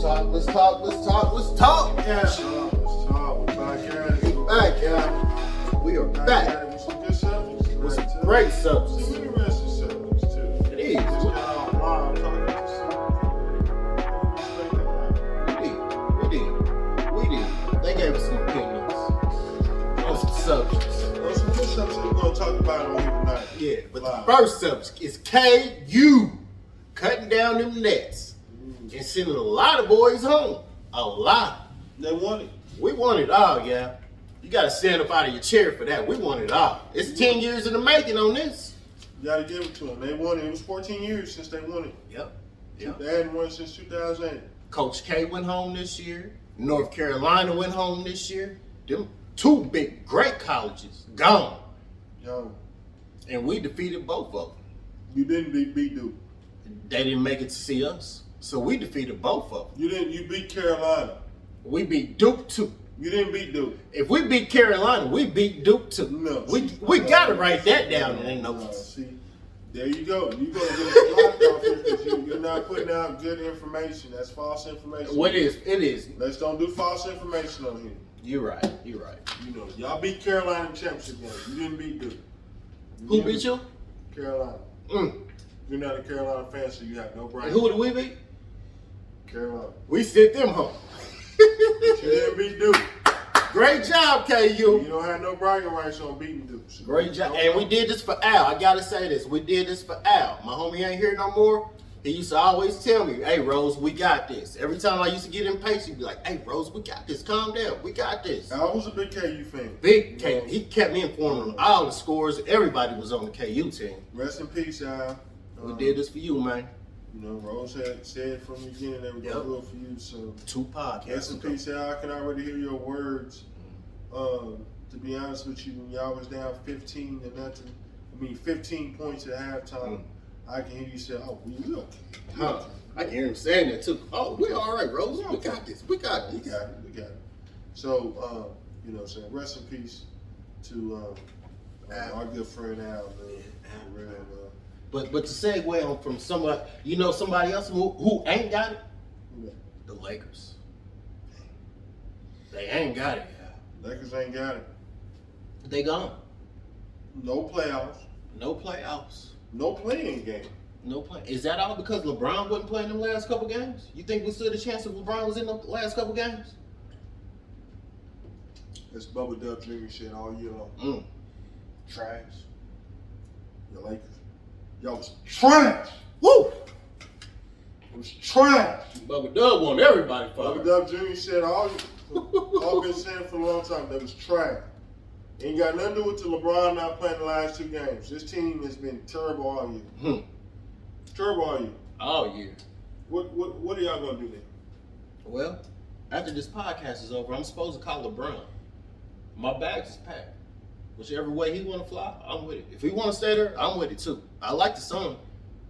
talk. Yeah, Let's talk. We're back at it. Back, yeah. We are back. With some good subjects. With some great Some substance. interesting subjects, too. It is. Just got online talking to We did. They gave us some opinions on some subjects. There's some good subjects we're going to talk about on here tonight. Yeah, but Live. the first subject is KU cutting down them nets and sending a lot of boys home. A lot. They want it. We want it all, yeah. You gotta stand up out of your chair for that. We want it all. It's 10 years in the making on this. You got to give it to them. They won it. It was 14 years since they won it. Yep. They hadn't won it since 2008. Coach K went home this year. North Carolina went home this year. Them two big, great colleges gone. Yo, And we defeated both of them. you didn't beat Duke. They didn't make it to see us. So we defeated both of them. You beat Carolina. We beat Duke too. You didn't beat Duke. If we beat Carolina, we beat Duke too. No. We gotta write that down in the notes. See, there you go. You're going to get blocked off here because you're not putting out good information. That's false information. What is? It is. Let's don't do false information on here. You're right. You know, y'all beat Carolina in the championship game. You didn't beat Duke. Who beat you? Carolina. You're not a Carolina fan, so you have no brain. And who did we beat? Carolina. We sent them home. You didn't beat Duke. Great job, You KU. don't have no bragging rights on beating Duke. So Great job. And we did this for Al. I gotta say this. We did this for Al. My homie ain't here no more. He used to always tell me, hey, Rose, we got this. Every time I used to get impatient, he'd be like, hey, Rose, we got this. Calm down. We got this. I was a big KU fan. Big KU. He kept me informed on all the scores. Everybody was on the KU team. Rest in peace, Al. We did this for you, man. You know, Rose had said from the beginning that we were going to do it for you, so. 2 podcasts. Rest in peace, Al. I can already hear your words. To be honest with you, when y'all was down 15 points at halftime, I can hear you say, oh, we will. I can hear him saying that too. Oh, we all right, Rose. We got this. We got this. We got it. So, you know what I'm saying, rest in peace to our good friend Al, man. But to segue on from somebody else who ain't got it, the Lakers. They ain't got it. Lakers ain't got it. They gone. No playoffs. No playoffs. No playing game. No play. Is that all because LeBron wasn't playing them last couple games? You think we stood a chance if LeBron was in the last couple games? It's Bubba Dub Jr. shit all year long. Trash. The Lakers. Y'all was trash. Woo! It was trash. Bubba Dub want everybody fired. Bubba Dub Jr. said all been saying for a long time that was trash. Ain't got nothing to do with the LeBron not playing the last 2 games. This team has been terrible all year. Terrible all year. All year. What are y'all gonna do then? Well, after this podcast is over, I'm supposed to call LeBron. My bags is packed. Whichever way he want to fly, I'm with it. If he want to stay there, I'm with it too. I like the sun.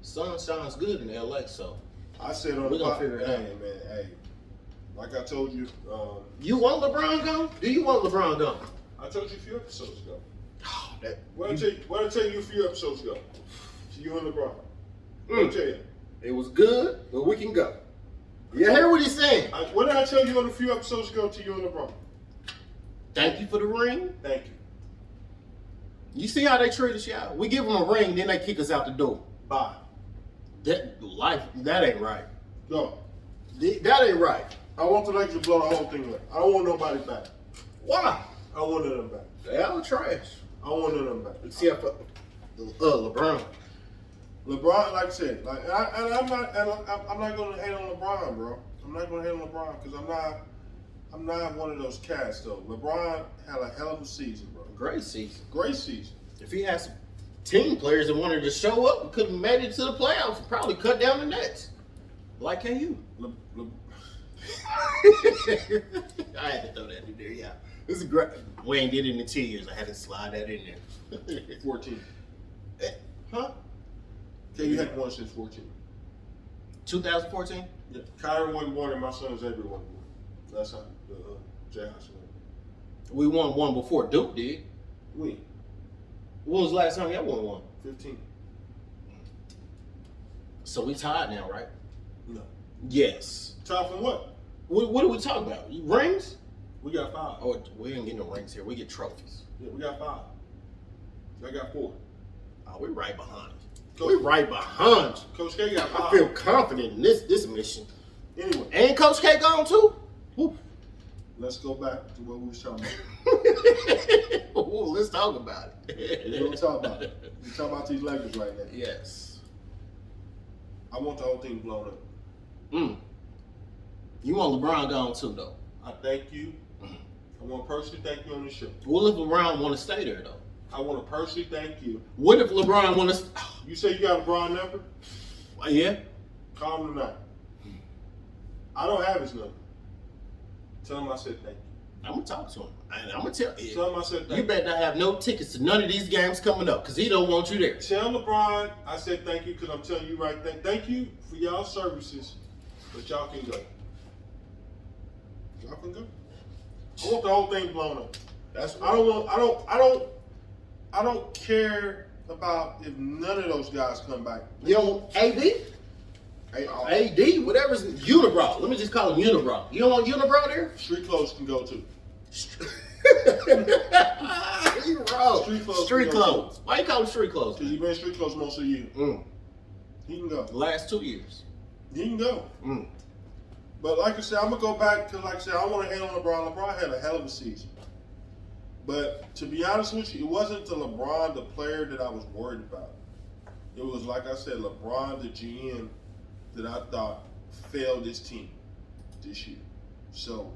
The sun shines good in LA, so I said on we the gonna figure it out. Hey, like I told you, You want LeBron gone? Do you want LeBron gone? I told you a few episodes ago. Oh, What I tell you a few episodes ago? To you and LeBron. What I tell you? It was good, but we can go. You hear what he's saying? What did I tell you on a few episodes ago to you and LeBron? Thank you for the ring. Thank you. You see how they treat us, y'all? We give them a ring, then they kick us out the door. Bye. That ain't right. Go. That ain't right. I want the Lakers to blow the whole thing up. I don't want nobody back. Why? I want none of them back. They all trash. I want none of them back. Except for LeBron. LeBron, like I said, I'm not gonna hate on LeBron, bro. I'm not gonna hate on LeBron because I'm not one of those cats though. LeBron had a hell of a season, bro. Great season. Great season. If he had some team players that wanted to show up and could have made it to the playoffs, and probably cut down the nets. Like KU. I had to throw that in there, yeah. This is great. Wayne did it in 10 years. I had to slide that in there. 14. Huh? You hadn't won since 14. 2014? Yeah. Kyrie wasn't born and my son Xavier wasn't born. That's how the Jayhawks won. We won one before Duke did. When was the last time y'all won one? 15. So we tied now, right? No. Yes. Tied from what? What are we talking about? Rings? We got 5. Oh, we ain't getting no rings here. We get trophies. Yeah, we got 5. I got 4. Oh, we right behind. Coach, We right behind. Coach K got 5. I feel confident in this mission. Anyway, And Coach K gone too? Woo. let's go back to what we was talking about. Ooh, let's talk about it. We're gonna talk about it. We're talking about these Lakers right now. Yes. I want the whole thing blown up. You want LeBron gone too, though. I thank you. I want to personally thank you on the show. What if LeBron want to stay there, though? I want to personally thank you. What if LeBron want to? You say you got a LeBron number? Yeah. Call him tonight. I don't have his number. Tell him I said thank you. I'm gonna talk to him, and I'm gonna tell you. Tell him I said thank You better not have no tickets to none of these games coming up, cause he don't want you there. Tell LeBron I said thank you because I'm telling you right there. Thank you for y'all services, but y'all can go. Y'all can go. I want the whole thing blown up. That's I don't care about if none of those guys come back. You know, AD, whatever's Unibrow. Let me just call him Unibrow. You don't want Unibrow there? Street clothes can go too. You wrong. Street clothes. Why you call him street clothes? Because he's been street clothes most of the year. He can go. The last 2 years. He can go. But like I said, I'm going to go back because, like I said, I want to hate on LeBron. LeBron had a hell of a season. But to be honest with you, it wasn't the LeBron, the player, that I was worried about. It was, like I said, LeBron, the GM, that I thought failed this team this year. So,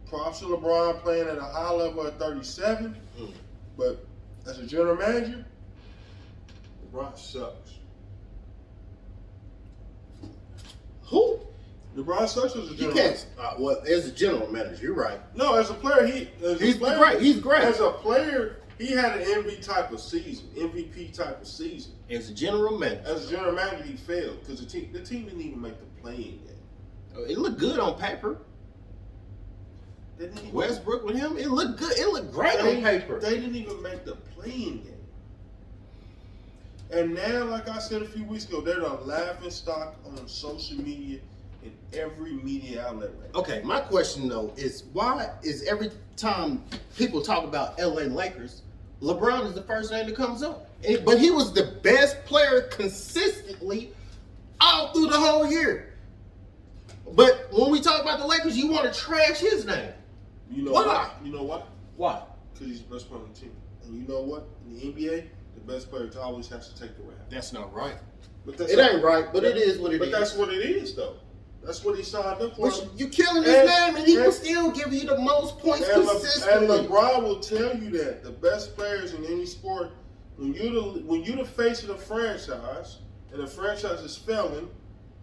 props to LeBron playing at a high level at 37. But as a general manager, LeBron sucks. Who? LeBron sucks as a You general can't. manager. Well, as a general manager, you're right. No, as a player, he's great. He's great. As a player, he had an MVP type of season. As a general manager, As a general manager, he failed because the team didn't even make the play-in game. it looked good on paper. Westbrook with him, it looked good. It looked great on paper. They didn't even make the play-in game. And now, like I said a few weeks ago, they're the laughing stock on social media and every media outlet right now. Okay, my question though is why is every time people talk about LA Lakers, LeBron is the first name that comes up? But he was the best player consistently all through the whole year. But when we talk about the Lakers, you want to trash his name. You know Why? what? You know what? Why? Because he's the best player on the team. And you know what? In the NBA, the best player always has to take the rap. That's not right. But It ain't right, but it is what it is. But that's what it is, though. That's what he signed up for. You killing his name, and he will still give you the most points consistently. And LeBron will tell you that the best players in any sport, when you're the face of the franchise, and the franchise is failing,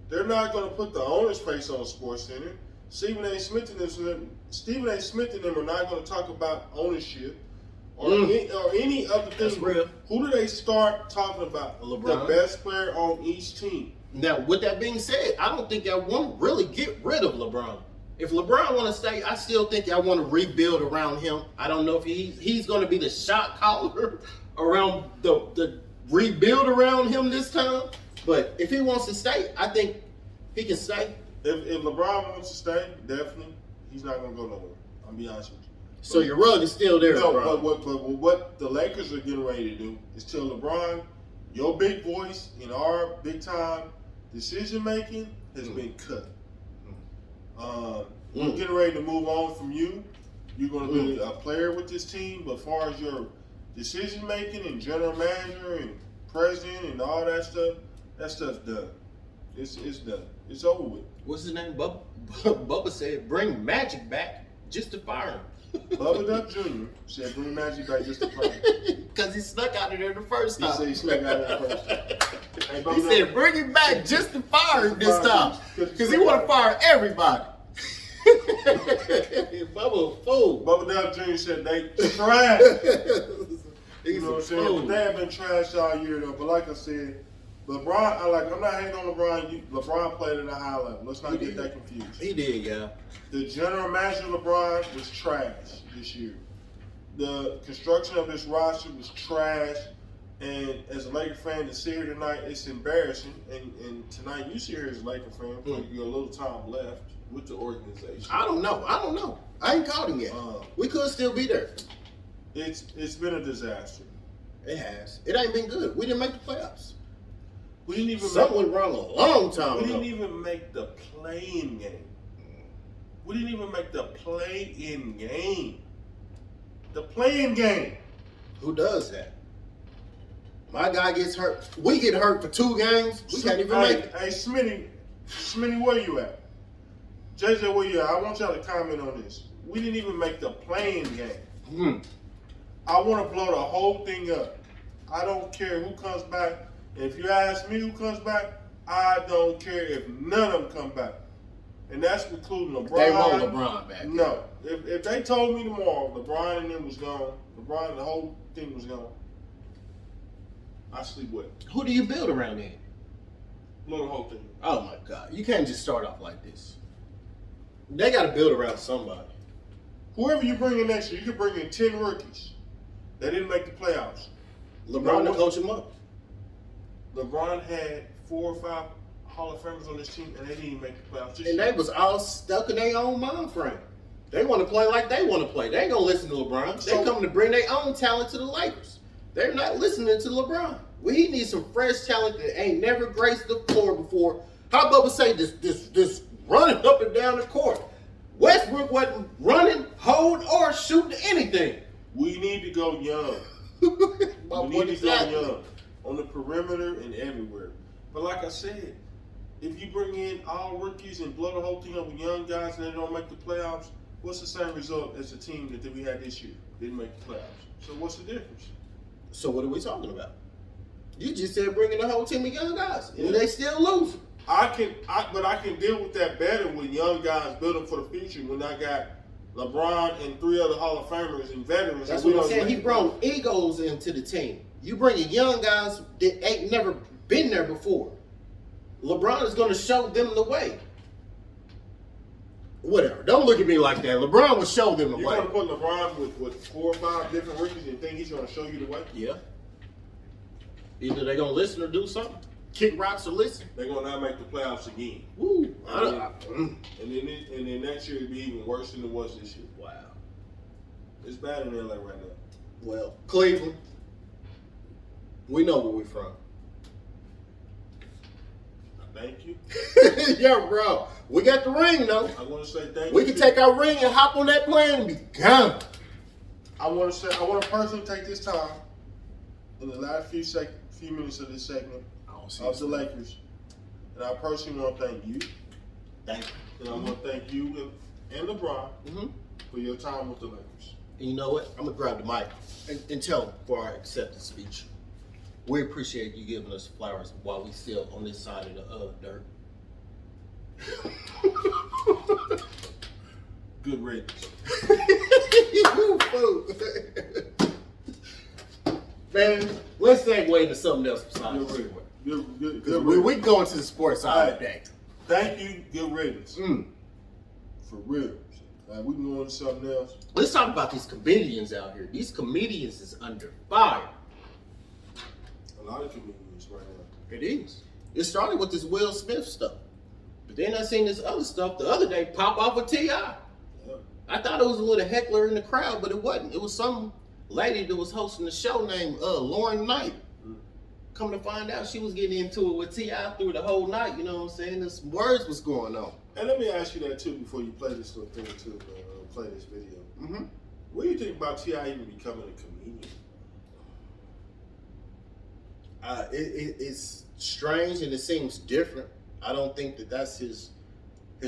they're not going to put the owner's face on SportsCenter. Stephen A. Smith and them are not going to talk about ownership or any other thing. That's real. Who do they start talking about? LeBron. The best player on each team. Now, with that being said, I don't think I want to really get rid of LeBron. If LeBron want to stay, I still think I want to rebuild around him. I don't know if he's going to be the shot caller around the rebuild around him this time. But if he wants to stay, I think he can stay. If LeBron wants to stay, definitely, he's not going to go nowhere. I'll be honest with you. So your rug is still there, No, LeBron. but what the Lakers are getting ready to do is tell LeBron, your big voice in our big time decision making has been cut. We're getting ready to move on from you. You're going to be a player with this team, but as far as your decision making and general manager and president and all that stuff's done. It's done. It's over with. What's his name? Bubba said, bring Magic back just to fire him. Bubba Duck Jr. said, bring Magic back just to fire him. Because he snuck out of there the first time. He said he snuck out of there first. Hey, He said, bring him back just to fire him this time. Because he want to fire everybody. Bubba a fool. Bubba Duck Jr. said they trash. You know what I'm saying? But they have been trash all year though. But like I said, LeBron, I'm not hating on LeBron. LeBron played at a high level. Let's not get that confused. He did, yeah. The general manager LeBron was trash this year. The construction of this roster was trash. And as a Laker fan to see her tonight, it's embarrassing. And tonight you see her as a Laker fan. You're a little time left with the organization. I don't know. I ain't called him yet. We could still be there. It's been a disaster. It has. It ain't been good. We didn't make the playoffs. We didn't even Something went wrong a long time ago. We didn't even make the play-in game. We didn't even make the play-in game. The play-in game. Who does that? My guy gets hurt. We get hurt for 2 games. We can't even make it. Hey, Smitty, where you at? JJ, where you at? I want y'all to comment on this. We didn't even make the play-in game. I want to blow the whole thing up. I don't care who comes back. And if you ask me who comes back, I don't care if none of them come back. And that's including LeBron. They want LeBron back. No. If they told me tomorrow LeBron and them was gone, LeBron and the whole thing was gone, I sleep with it. Who do you build around then? Blow the whole thing. Oh my God. You can't just start off like this. They got to build around somebody. Whoever you bring in next year, you could bring in 10 rookies that didn't make the playoffs. LeBron to coach him up. LeBron had 4 or 5 Hall of Famers on this team, and they didn't even make the playoffs. And they was all stuck in their own mind frame. They want to play like they want to play. They ain't going to listen to LeBron. They coming to bring their own talent to the Lakers. They're not listening to LeBron. We need some fresh talent that ain't never graced the floor before. How about we say this running up and down the court? Westbrook wasn't running, hold, or shooting anything. We need to go young. We need to go young on the perimeter and everywhere. But like I said, if you bring in all rookies and blow the whole thing up with young guys and they don't make the playoffs, what's the same result as the team that we had this year? Didn't make the playoffs. So what's the difference? So what are we talking about? You just said bringing the whole team of young guys, and they still losing. But I can deal with that better with young guys building for the future when I got LeBron and 3 other Hall of Famers and veterans. That's what I'm saying. He brought egos into the team. You bringing young guys that ain't never been there before. LeBron is going to show them the way. Whatever. Don't look at me like that. LeBron will show them the way. You're going to put LeBron with 4 or 5 different rookies and think he's going to show you the way? Yeah. Either they're going to listen or do something. Kick rocks or listen. They're going to not make the playoffs again. Woo. And then next year it'll be even worse than it was this year. Wow. It's bad in LA right now. Well, Cleveland. We know where we're from. Thank you. Yeah, bro. We got the ring, though. I want to say thank you. We can take our ring and hop on that plane and be gone. I want to personally take this time in the last few minutes of this segment of the Lakers, and I personally want to thank you. Thank you. And I want to thank you and LeBron for your time with the Lakers. And you know what? I'm going to grab the mic and tell them for our acceptance speech. We appreciate you giving us flowers while we still on this side of the dirt. Good riddance. Man, let's segue into something else besides the sport. Good We go into the sports side today. Thank you. Good riddance. For real. We can go into something else. Let's talk about these comedians out here. These comedians is under fire. A lot of comedians right now. It is. It started with this Will Smith stuff. But then I seen this other stuff the other day pop off of T.I. Yeah. I thought it was a little heckler in the crowd, but it wasn't. It was some lady that was hosting the show named LAURENKNIGht. Come to find out she was getting into it with T.I. through the whole night, you know what I'm saying? Some words was going on. And let me ask you that too before you play this little thing too, play this video. What do you think about T.I. even becoming a comedian? It's strange and it seems different. I don't think that that's his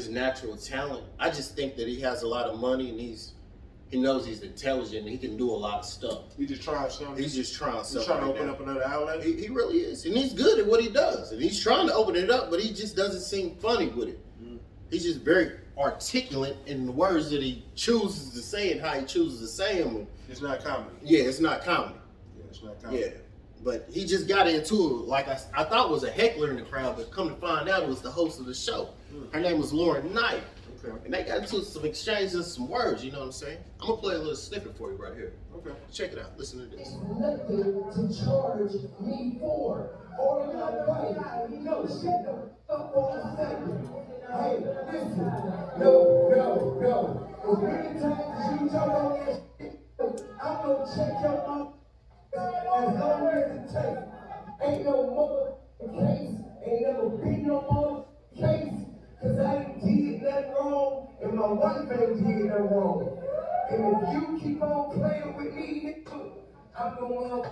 natural talent. I just think that he has a lot of money and he knows he's intelligent and he can do a lot of stuff. He's just trying something. He's just trying something. He's trying to open up another outlet. He really is, and he's good at what he does, and he's trying to open it up, but he just doesn't seem funny with it. He's just very articulate in the words that he chooses to say and how he chooses to say them. It's not comedy. Yeah, it's not comedy. Yeah, it's not comedy. Yeah. But he just got into it like I thought was a heckler in the crowd, but come to find out it was the host of the show. Her name was LAURENKNIGHT. Okay. And they got into some exchanges of some words, you know what I'm saying? I'm gonna play a little snippet for you right here. Okay. Check it out. Listen to this. Nothing to charge me for. Or am I right? No, shut the fuck for a second. Hey, listen. No. As many times as you talk on that shit, I'm gonna check your mouth as long as it takes. Ain't no motherfucking case. Ain't never been no motherfucking case. Cause I ain't did nothing wrong, and my wife ain't did nothing wrong. And if you keep on playing with me, nigga, I'm gonna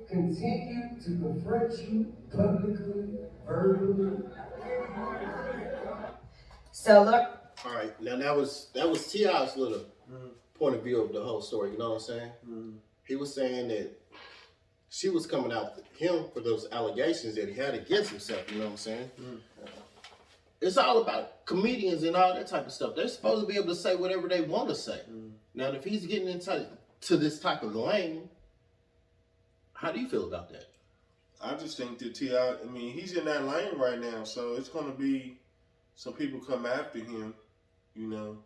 continue to confront you publicly, verbally. So look. All right, now that was T.I.'s little point of view of the whole story, you know what I'm saying? He was saying that she was coming out to him for those allegations that he had against himself, you know what I'm saying? It's all about comedians and all that type of stuff. They're supposed to be able to say whatever they want to say. Now, if he's getting into this type of lane, how do you feel about that? I just think that T.I., I mean, he's in that lane right now, so it's going to be some people come after him, you know,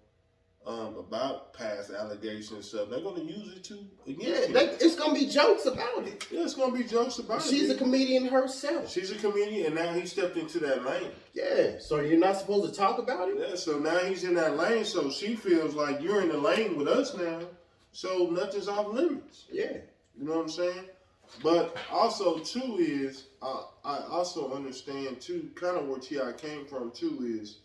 about past allegations and stuff. They're going to use it too. It's going to be jokes about it. Yeah, it's going to be jokes about it. She's a comedian herself. She's a comedian, and now he stepped into that lane. Yeah, so you're not supposed to talk about it? Yeah, so now he's in that lane, so she feels like you're in the lane with us now, so nothing's off limits. Yeah. You know what I'm saying? But also, too, is, I also understand, too, kind of where T.I. came from, too, is,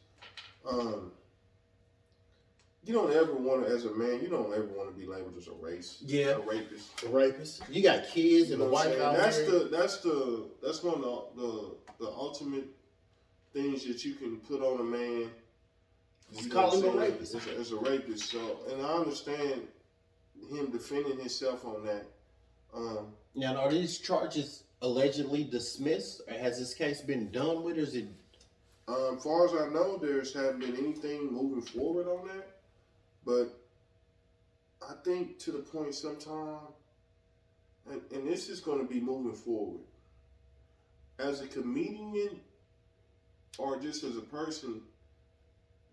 you don't ever want to, as a man, you don't ever want to be labeled as a rapist. A rapist. You got kids and a wife out there. That's one of the ultimate things that you can put on a man. Just call him a rapist. As a rapist. So, and I understand him defending himself on that. Now, are these charges allegedly dismissed, or has this case been done with, or is it? As far as I know, there's haven't been anything moving forward on that. But I think to the point sometime, and this is going to be moving forward, as a comedian or just as a person,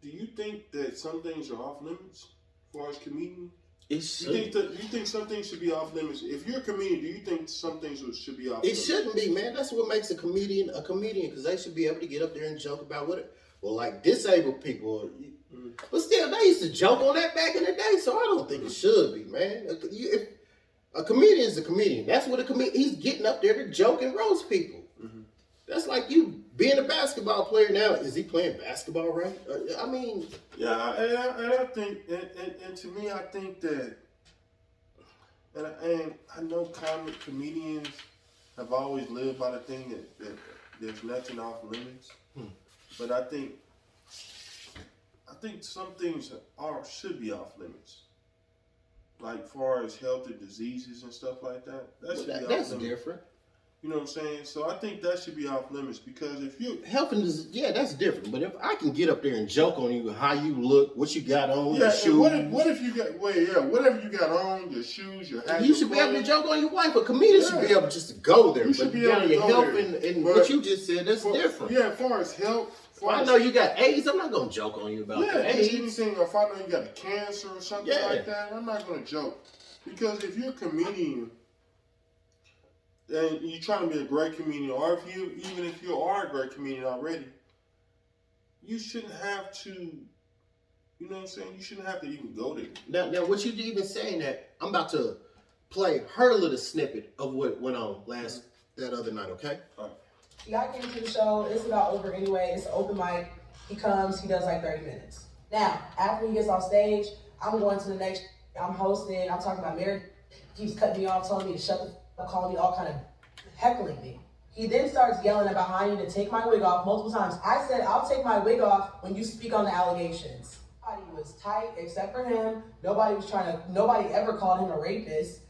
do you think that some things are off limits as far as comedian? It should. Do you think some things should be off limits? If you're a comedian, do you think some things should be off limits? It shouldn't be, man. That's what makes a comedian, because they should be able to get up there and joke about what it. Well, like disabled people. But still, they used to joke on that back in the day, so I don't think it should be, man. A comedian is a comedian. That's what a comedian, he's getting up there to joke and roast people. That's like you being a basketball player now. Is he playing basketball right? I mean. Yeah, and I think, and to me, I think that, and I know comedians have always lived by the thing that there's nothing off limits. But I think some things should be off limits. Like far as health and diseases and stuff like that. That should be off limits. That's different. You know what I'm saying? So I think that should be off limits, because if you health and disease, that's different. But if I can get up there and joke on you, how you look, what you got on, your shoes. What if you got whatever you got on, your shoes, your hat. You should be able to joke on your wife. A comedian should be able just to go there. You should be able to your go health there. and what you just said, that's different. Yeah, as far as health. If I know you got AIDS, I'm not gonna joke on you about AIDS. Anything, if I know you got a cancer or something like that, I'm not gonna joke. Because if you're a comedian and you're trying to be a great comedian, or even if you are a great comedian already, you shouldn't have to, you know what I'm saying? You shouldn't have to even go there. Now what you even saying that, I'm about to play her little snippet of what went on that other night, okay? All right. I came to the show, it's about over anyway, it's an open mic. He comes, he does like 30 minutes. Now, after he gets off stage, I'm going to the next, I'm hosting, I'm talking about marriage. He keeps cutting me off, telling me to shut the f***, calling me all kind of heckling me. He then starts yelling about how I need to take my wig off multiple times. I said, I'll take my wig off when you speak on the allegations. Nobody was tight except for him. Nobody ever called him a rapist.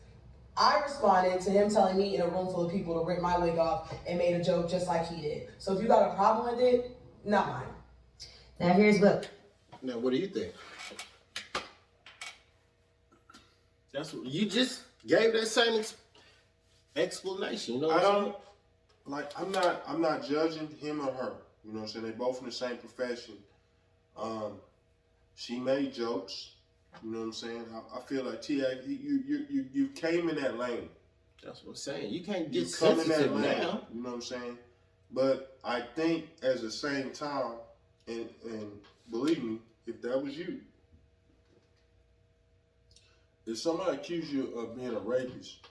I responded to him telling me in a room full of people to rip my wig off and made a joke just like he did. So if you got a problem with it, not mine. Now here's what. Now what do you think? That's what you just gave that same explanation. You know what I'm not judging him or her. You know what I'm saying? They're both in the same profession. She made jokes. You know what I'm saying? I feel like T.I., you came in that lane. That's what I'm saying. You can't get come in that sensitive lane. now. You know what I'm saying? But I think at the same time, and believe me, if that was you, if somebody accused you of being a rapist,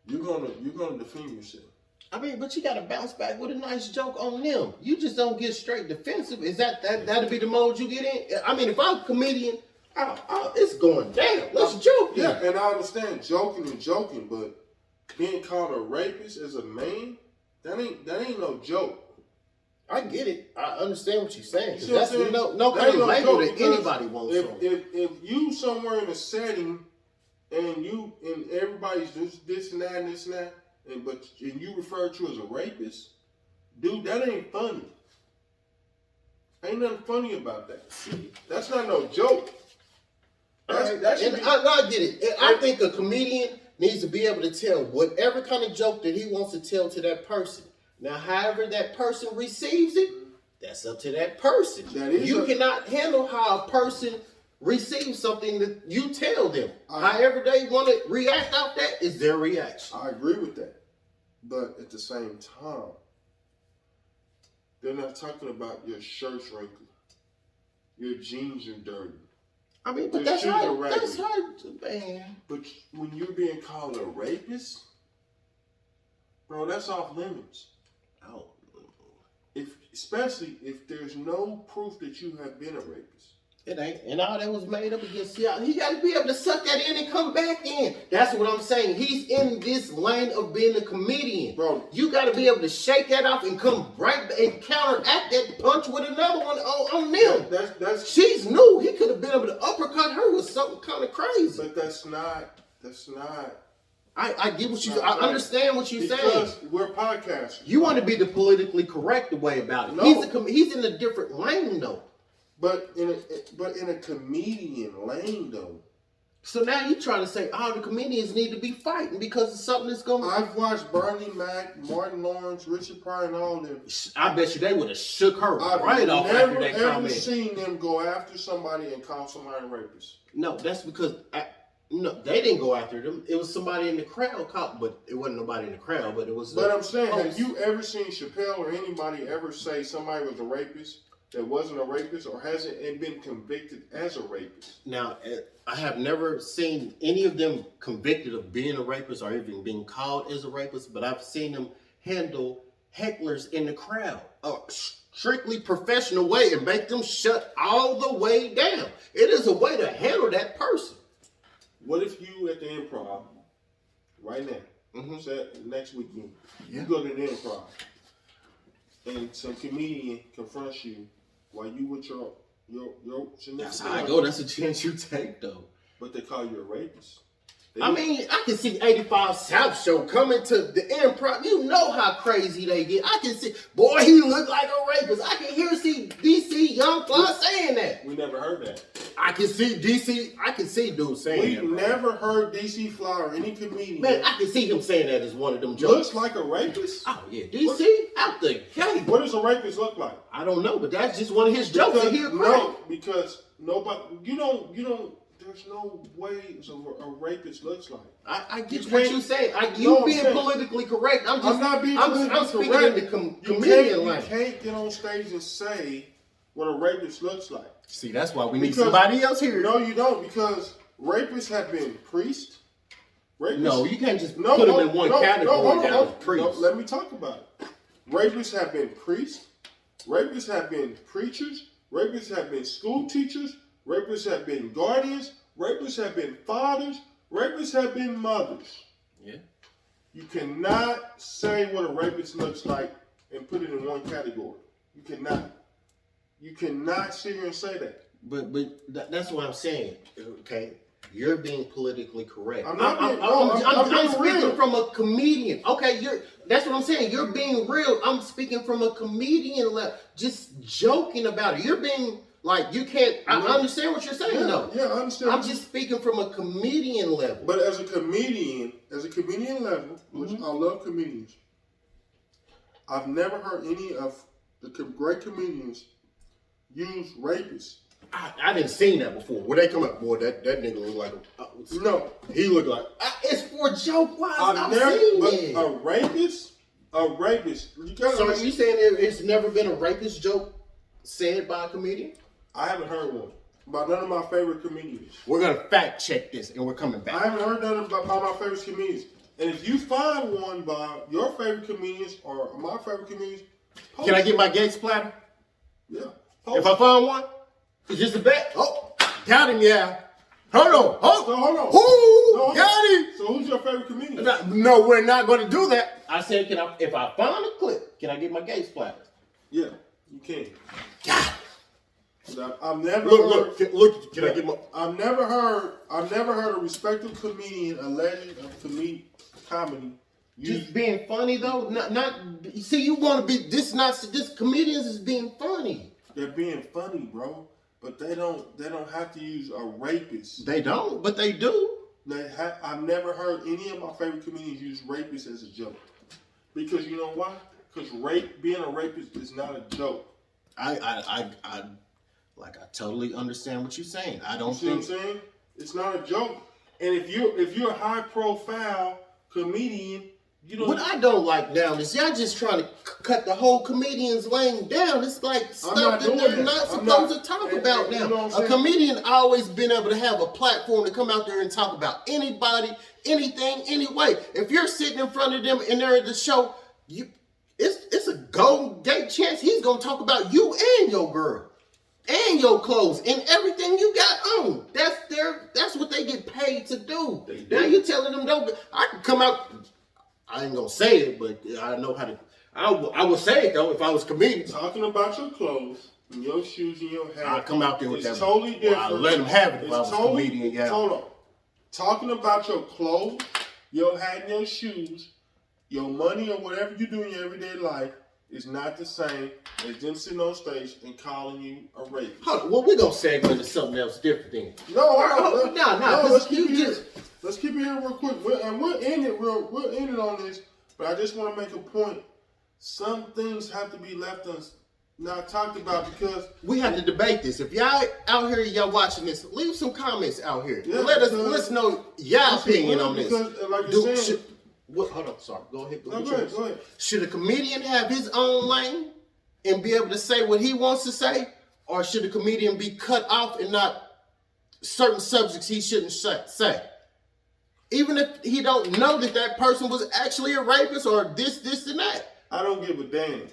you're gonna defend yourself. I mean, but you gotta bounce back with a nice joke on them. You just don't get straight defensive. Is that'd be the mode you get in? I mean, if I'm a comedian, it's going down. Let's joke. Yeah, and I understand joking, but being called a rapist as a man, that ain't no joke. I get it. I understand what you're saying. You see what I'm saying? No That ain't kind of label joke, that because anybody wants. If you somewhere in a setting and everybody's just this and that and this and that, and you refer to as a rapist, dude, that ain't funny. Ain't nothing funny about that. That's not no joke. I get it. And I think a comedian needs to be able to tell whatever kind of joke that he wants to tell to that person. Now, however that person receives it, that's up to that person. You cannot handle how a person receives something that you tell them. However they want to react off that is their reaction. I agree with that. But at the same time, they're not talking about your shirt's wrinkled, your jeans are dirty. I mean, but that's hard, man. But when you're being called a rapist, bro, that's off limits. Oh. Especially if there's no proof that you have been a rapist. It ain't. And all that was made up against y'all. He got to be able to suck that in and come back in. That's what I'm saying. He's in this lane of being a comedian. Bro, you got to be able to shake that off and come right back and counteract that punch with another one on them. She's new. He could have been able to uppercut her with something kind of crazy. But that's not. I get what I understand what you're saying. Because we're podcasters. You want to be the politically correct way about it. No. He's in a different lane though. But in a comedian lane though. So now you trying to say all the comedians need to be fighting because of something that's going. I've watched Bernie Mac, Martin Lawrence, Richard Pryor, and all of them. I bet you they would have shook her right off after that comment. I've never seen them go after somebody and call somebody a rapist. No, that's because no, they didn't go after them. It was somebody in the crowd caught, but it wasn't nobody in the crowd. But it was. But I'm saying, have you ever seen Chappelle or anybody ever say somebody was a rapist that wasn't a rapist or hasn't been convicted as a rapist? Now, I have never seen any of them convicted of being a rapist or even being called as a rapist, but I've seen them handle hecklers in the crowd a strictly professional way and make them shut all the way down. It is a way to handle that person. What if you at the Improv right now, say next weekend, you go to the Improv and some comedian confronts you while you with your That's how I go. That's a chance you take, though. But they call you a rapist. I mean, I can see 85 South Show coming to the Improv. You know how crazy they get. I can see, boy, he look like a rapist. I can hear DC Young Fly saying that. We never heard that. I can see dudes saying that. We've never heard DC Fly or any comedian. Man, I can see him saying that as one of them jokes. Looks like a rapist? Oh, yeah. DC, out the gate. What does a rapist look like? I don't know, but that's just one of his jokes. No, because nobody, you don't, there's no way a rapist looks like. I get what you're saying. You being politically correct. I'm not being politically correct. I'm speaking in the comedian line. You can't get on stage and say what a rapist looks like. See, that's why we need somebody else here. No, you don't, because rapists have been priests. No, you can't just put them in one category down as priests. Let me talk about it. Rapists have been priests. Rapists have been preachers. Rapists have been school teachers. Rapists have been guardians. Rapists have been fathers. Rapists have been mothers. Yeah. You cannot say what a rapist looks like and put it in one category. You cannot. You cannot sit here and say that. But that's what I'm saying. Okay, you're being politically correct. I'm speaking from a comedian. Okay, that's what I'm saying. You're being real. I'm speaking from a comedian level, just joking about it. You're being like, you can't. I understand what you're saying, though. Yeah, I understand. I'm just speaking from a comedian level. But as a comedian level, which I love comedians, I've never heard any of the great comedians use rapists I didn't seen that before. Where they come up, boy, that nigga look like a... No. He look like... it's for a joke. Why? I've never, seen but it. a rapist. You gotta So are you saying it's never been a rapist joke said by a comedian? I haven't heard one. By none of my favorite comedians. We're going to fact check this, and we're coming back. I haven't heard none about my favorite comedians. And if you find one by your favorite comedians or my favorite comedians, Can I get my Gates platter? Yeah. If I find one, it's just a bet. Oh, got him, yeah. Hold on. Hold on. Who got him? So who's your favorite comedian? No, we're not going to do that. I said, if I find a clip, can I get my Gates platter? Yeah, you can. God. I've never Look, can I get my... I've never heard a respectable comedian alleged of comedy. Just being funny though, not. See, you want to be this. Comedians is being funny. They're being funny, bro. But they don't have to use a rapist. They don't, but they do. I've never heard any of my favorite comedians use rapists as a joke. Because you know why? Because being a rapist is not a joke. I totally understand what you're saying. I don't see what I'm saying? It's not a joke. And if you're a high profile comedian, you don't. What I don't like now is y'all just trying to cut the whole comedian's lane down. It's like stuff that they're not supposed to talk about now. You know a comedian always been able to have a platform to come out there and talk about anybody, anything, anyway. If you're sitting in front of them and they're at the show, it's a golden gate chance he's gonna talk about you and your girl. And your clothes and everything you got on. That's what they get paid to do. Now you telling them don't. I can come out. I ain't gonna say it, but I know how to. I would say it though if I was a comedian. Talking about your clothes and your shoes and your hat. I come out there with that. It's totally different. I let them have it if I was a comedian. Yeah. Hold on. Talking about your clothes, your hat and your shoes, your money or whatever you do in your everyday life is not the same as them sitting on stage and calling you a rapist. Hold on, well, we're gonna segue into something else different then. No, let's keep it here. Let's keep it here real quick. We'll end it on this, but I just want to make a point. Some things have to be left not talked about because we have to debate this. If y'all out here, y'all watching this, leave some comments out here. Yeah, let us know y'all opinion on this. Because, like you're saying, hold on, sorry. Go ahead. Go ahead. Should a comedian have his own lane and be able to say what he wants to say? Or should a comedian be cut off and not certain subjects he shouldn't say? Even if he don't know that person was actually a rapist or this, and that. I don't give a damn.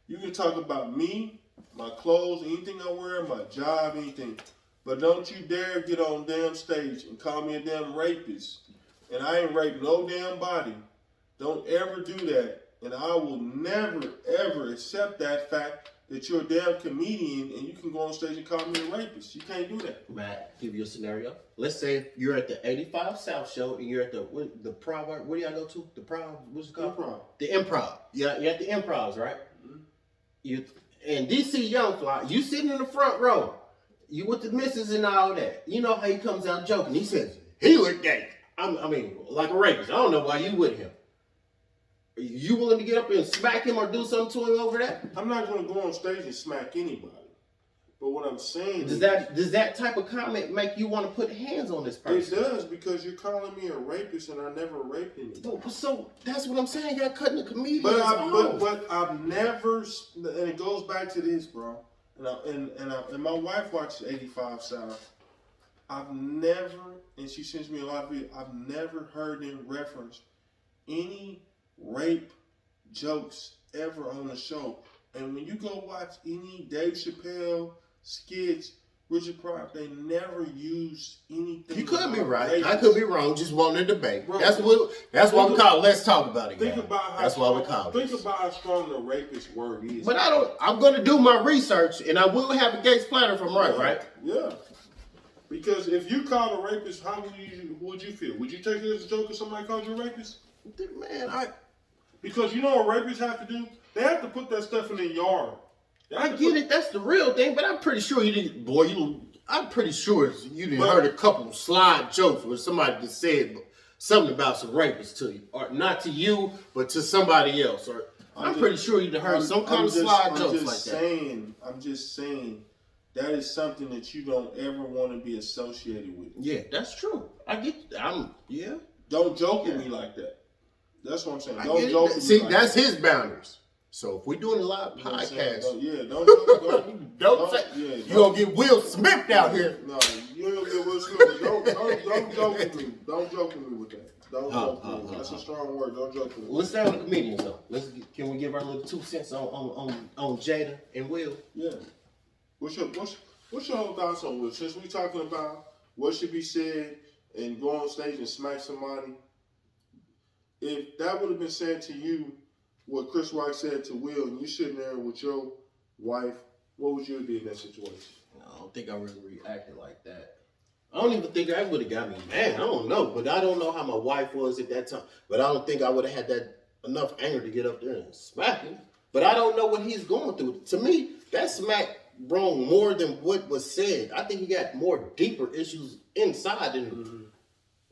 You can talk about me, my clothes, anything I wear, my job, anything. But don't you dare get on damn stage and call me a damn rapist. And I ain't raped no damn body. Don't ever do that. And I will never, ever accept that fact that you're a damn comedian and you can go on stage and call me a rapist. You can't do that. Matt, give you a scenario. Let's say you're at the 85 South show and you're at the Prov. Where do y'all go to? The Prov? What's it called? Improv. The Improv. Yeah, you're at the Improvs, right? Mm-hmm. And DC Young Fly, you sitting in the front row. You with the missus and all that. You know how he comes out joking. He says, he looked gay. I mean, like a rapist. I don't know why you with him. Are you willing to get up and smack him or do something to him over that? I'm not going to go on stage and smack anybody. But what I'm saying does that type of comment make you want to put hands on this person? It does, because you're calling me a rapist and I never raped anybody. No, so that's what I'm saying. You're cutting the comedians but off. I've never, and it goes back to this, bro. And my wife watches 85 South. I've never, and she sends me a lot of videos, I've never heard them reference any rape jokes ever on the show. And when you go watch any Dave Chappelle skits, Richard Pryor, they never use anything. You could be right. rape. I could be wrong. Just wanting to debate. Bro, that's why we call it. Let's talk about it. Think about how that's strong, why we call it. Think about how strong the rapist word is. But I'm going to do my research, and I will have a Gates platter if I'm right? Yeah. Because if you called a rapist, how would you feel? Would you take it as a joke if somebody called you a rapist? Man, Because you know what rapists have to do? They have to put that stuff in their yard. I get it. That's the real thing. But I'm pretty sure you didn't. I'm pretty sure you didn't heard a couple of slide jokes where somebody just said something about some rapists to you, or not to you, but to somebody else. Or I'm pretty sure you heard some kind of slide jokes like that. I'm just saying that is something that you don't ever want to be associated with. Yeah, that's true. I get. Yeah. Don't joke with me like that. That's what I'm saying. I Don't get joke it. with See, me like that's that. his boundaries. So if we're doing a live You know what I'm saying? podcast, Don't say yeah, you gonna get Will Smith out here. No, you don't get Will Smith. Don't joke with me. Don't joke with me with that. Don't joke with me. That's a strong word. Don't joke with me. Let's start with the comedians though. Can we give our little 2 cents on Jada and Will? Yeah. What's your whole thoughts on Will? Since we talking about what should be said and go on stage and smack somebody, if that would have been said to you, what Chris Rock said to Will, and you sitting there with your wife, what would you do in that situation? I don't think I really reacted like that. I don't even think that would have got me mad. I don't know, but I don't know how my wife was at that time. But I don't think I would have had that enough anger to get up there and smack him. But I don't know what he's going through. To me, that smack wrong more than what was said. I think he got more deeper issues inside than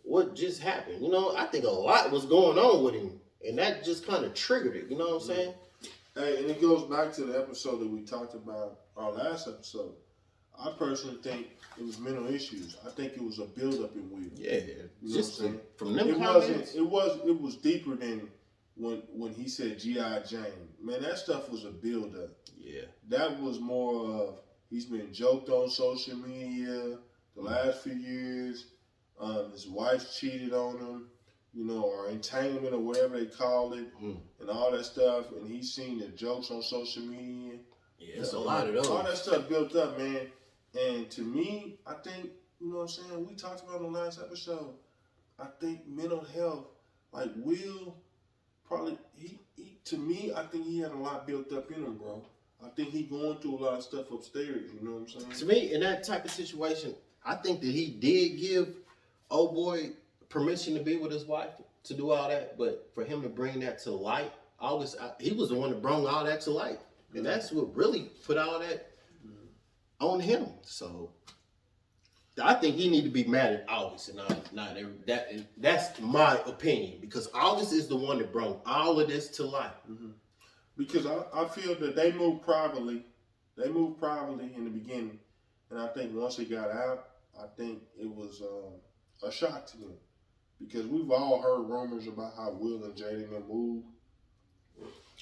what just happened. You know, I think a lot was going on with him, and that just kind of triggered it. You know what I'm saying? Hey, and it goes back to the episode that we talked about, our last episode. I personally think it was mental issues. I think it was a buildup in Will. Yeah, You just know what I'm saying? from them It comments. It was deeper than when he said G.I. Jane. Man, that stuff was a buildup. Yeah. That was more of he's been joked on social media the last few years. His wife cheated on him, you know, or entanglement or whatever they call it, and all that stuff. And he's seen the jokes on social media. Yeah, it's a lot of those. All that stuff built up, man. And to me, I think, you know what I'm saying, we talked about in the last episode, I think mental health, like Will, probably, to me, I think he had a lot built up in him, bro. I think he going through a lot of stuff upstairs, you know what I'm saying? To me, in that type of situation, I think that he did give old boy permission to be with his wife, to do all that, but for him to bring that to light, he was the one that brought all that to light. And that's what really put all that on him. So I think he need to be mad at August and not every, that's my opinion, because August is the one that brought all of this to light. Because I feel that they moved privately. They moved privately in the beginning. And I think once it got out, I think it was a shock to them. Because we've all heard rumors about how Will and Jada and them moved.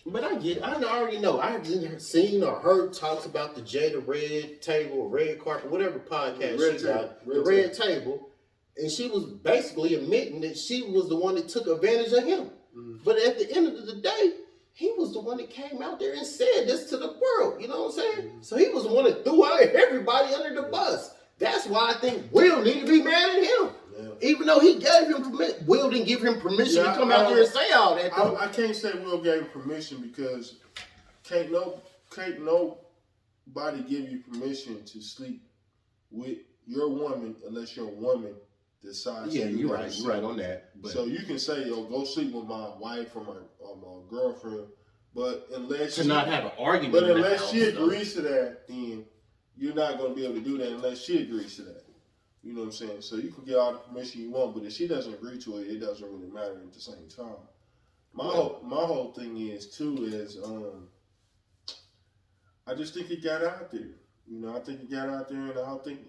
But I already know. I've seen or heard talks about the Jada Red Table, Red Carpet, whatever podcast she got, the Red Table. And she was basically admitting that she was the one that took advantage of him. But at the end of the day, he was the one that came out there and said this to the world. You know what I'm saying? So he was the one that threw out everybody under the bus. That's why I think Will need to be mad at him. Even though he gave him permission, Will didn't give him permission to come out there and say all that. I can't say Will gave him permission, because can't nobody give you permission to sleep with your woman unless your woman decides. Yeah, to do you're that. right. You're right on that. But So you can say, "Yo, go sleep with my wife or my girlfriend," but unless to not have an argument. but in the unless house, she though. agrees to that, then you're not going to be able to do that unless she agrees to that. You know what I'm saying? So you can get all the permission you want, but if she doesn't agree to it, it doesn't really matter at the same time. My whole thing is I just think it got out there. You know, I think it got out there, and I think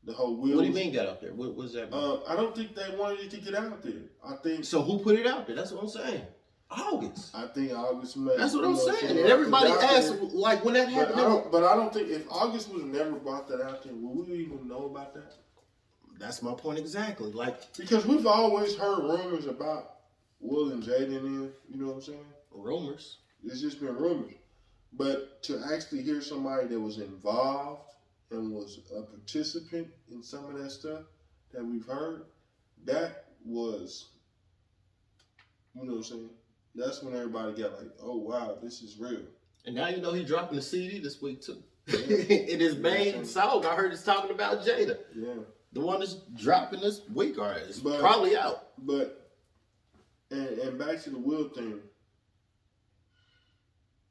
the whole Will. What do you mean got out there? What does that mean? I don't think they wanted it to get out there. I think. So who put it out there? That's what I'm saying. August. I think August made. That's what I'm saying. And Like, everybody put it out asked, there. like, when that happened. But I don't think if August was never brought that out there, would we even know about that? That's my point exactly. Like, Because we've always heard rumors about Will and Jaden in, you know what I'm saying? rumors. It's just been rumors. But to actually hear somebody that was involved and was a participant in some of that stuff that we've heard, that was, you know what I'm saying? That's when everybody got like, oh, wow, this is real. And now you know he's dropping the CD this week, too. In his main song, I heard it's talking about Jada. Yeah. The one that's dropping this week, or it's But- probably out. But, and back to the Will thing,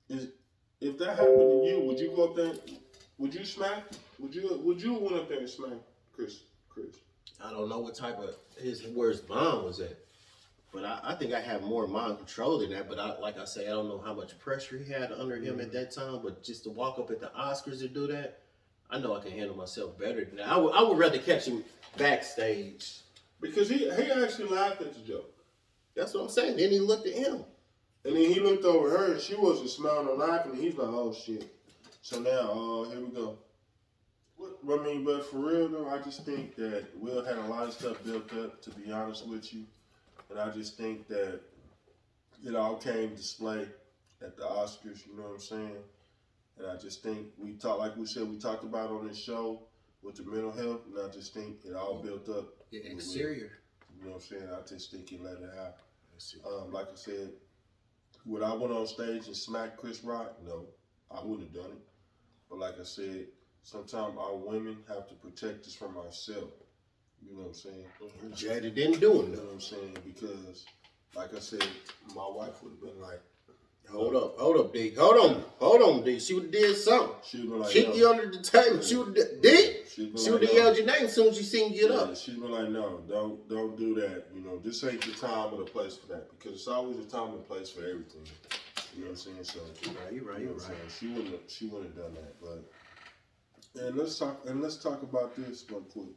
is if that happened to you, would you go up there, would you smack? Would you went up there and smack Chris? I don't know what type of where his mind was at. But I think I have more mind control than that. But like I say, I don't know how much pressure he had under him at that time. But just to walk up at the Oscars and do that, I know I can handle myself better than that. I would rather catch him backstage. Because he actually laughed at the joke. That's what I'm saying. Then he looked at him. And then he looked over her and she wasn't smiling or laughing. And he's like, oh shit. So now, here we go. I mean, but for real though, I just think that Will had a lot of stuff built up, to be honest with you. And I just think that it all came display at the Oscars, you know what I'm saying? And I just think we talked about on this show with the mental health, and I just think it all built up. Yeah, exterior. You know what I'm saying? I just think he let it happen. Like I said, would I went on stage and smacked Chris Rock? No, I wouldn't have done it. But like I said, sometimes our women have to protect us from ourselves. You know what I'm saying? Jada didn't do it, You know though. what I'm saying? Because, like I said, my wife would have been like, Hold up, D. Hold on, D. She would have did something. she would have been like, Kick no. you under the table. She would have D. She'd been She would like, have no. yelled your name as soon as you seen you get Yeah, up. she'd be like, no, don't do that. You know, this ain't the time or the place for that. Because it's always a time and place for everything. You know what I'm saying? So You're right. you know what I'm saying? She wouldn't have done that. But let's talk about this real quick.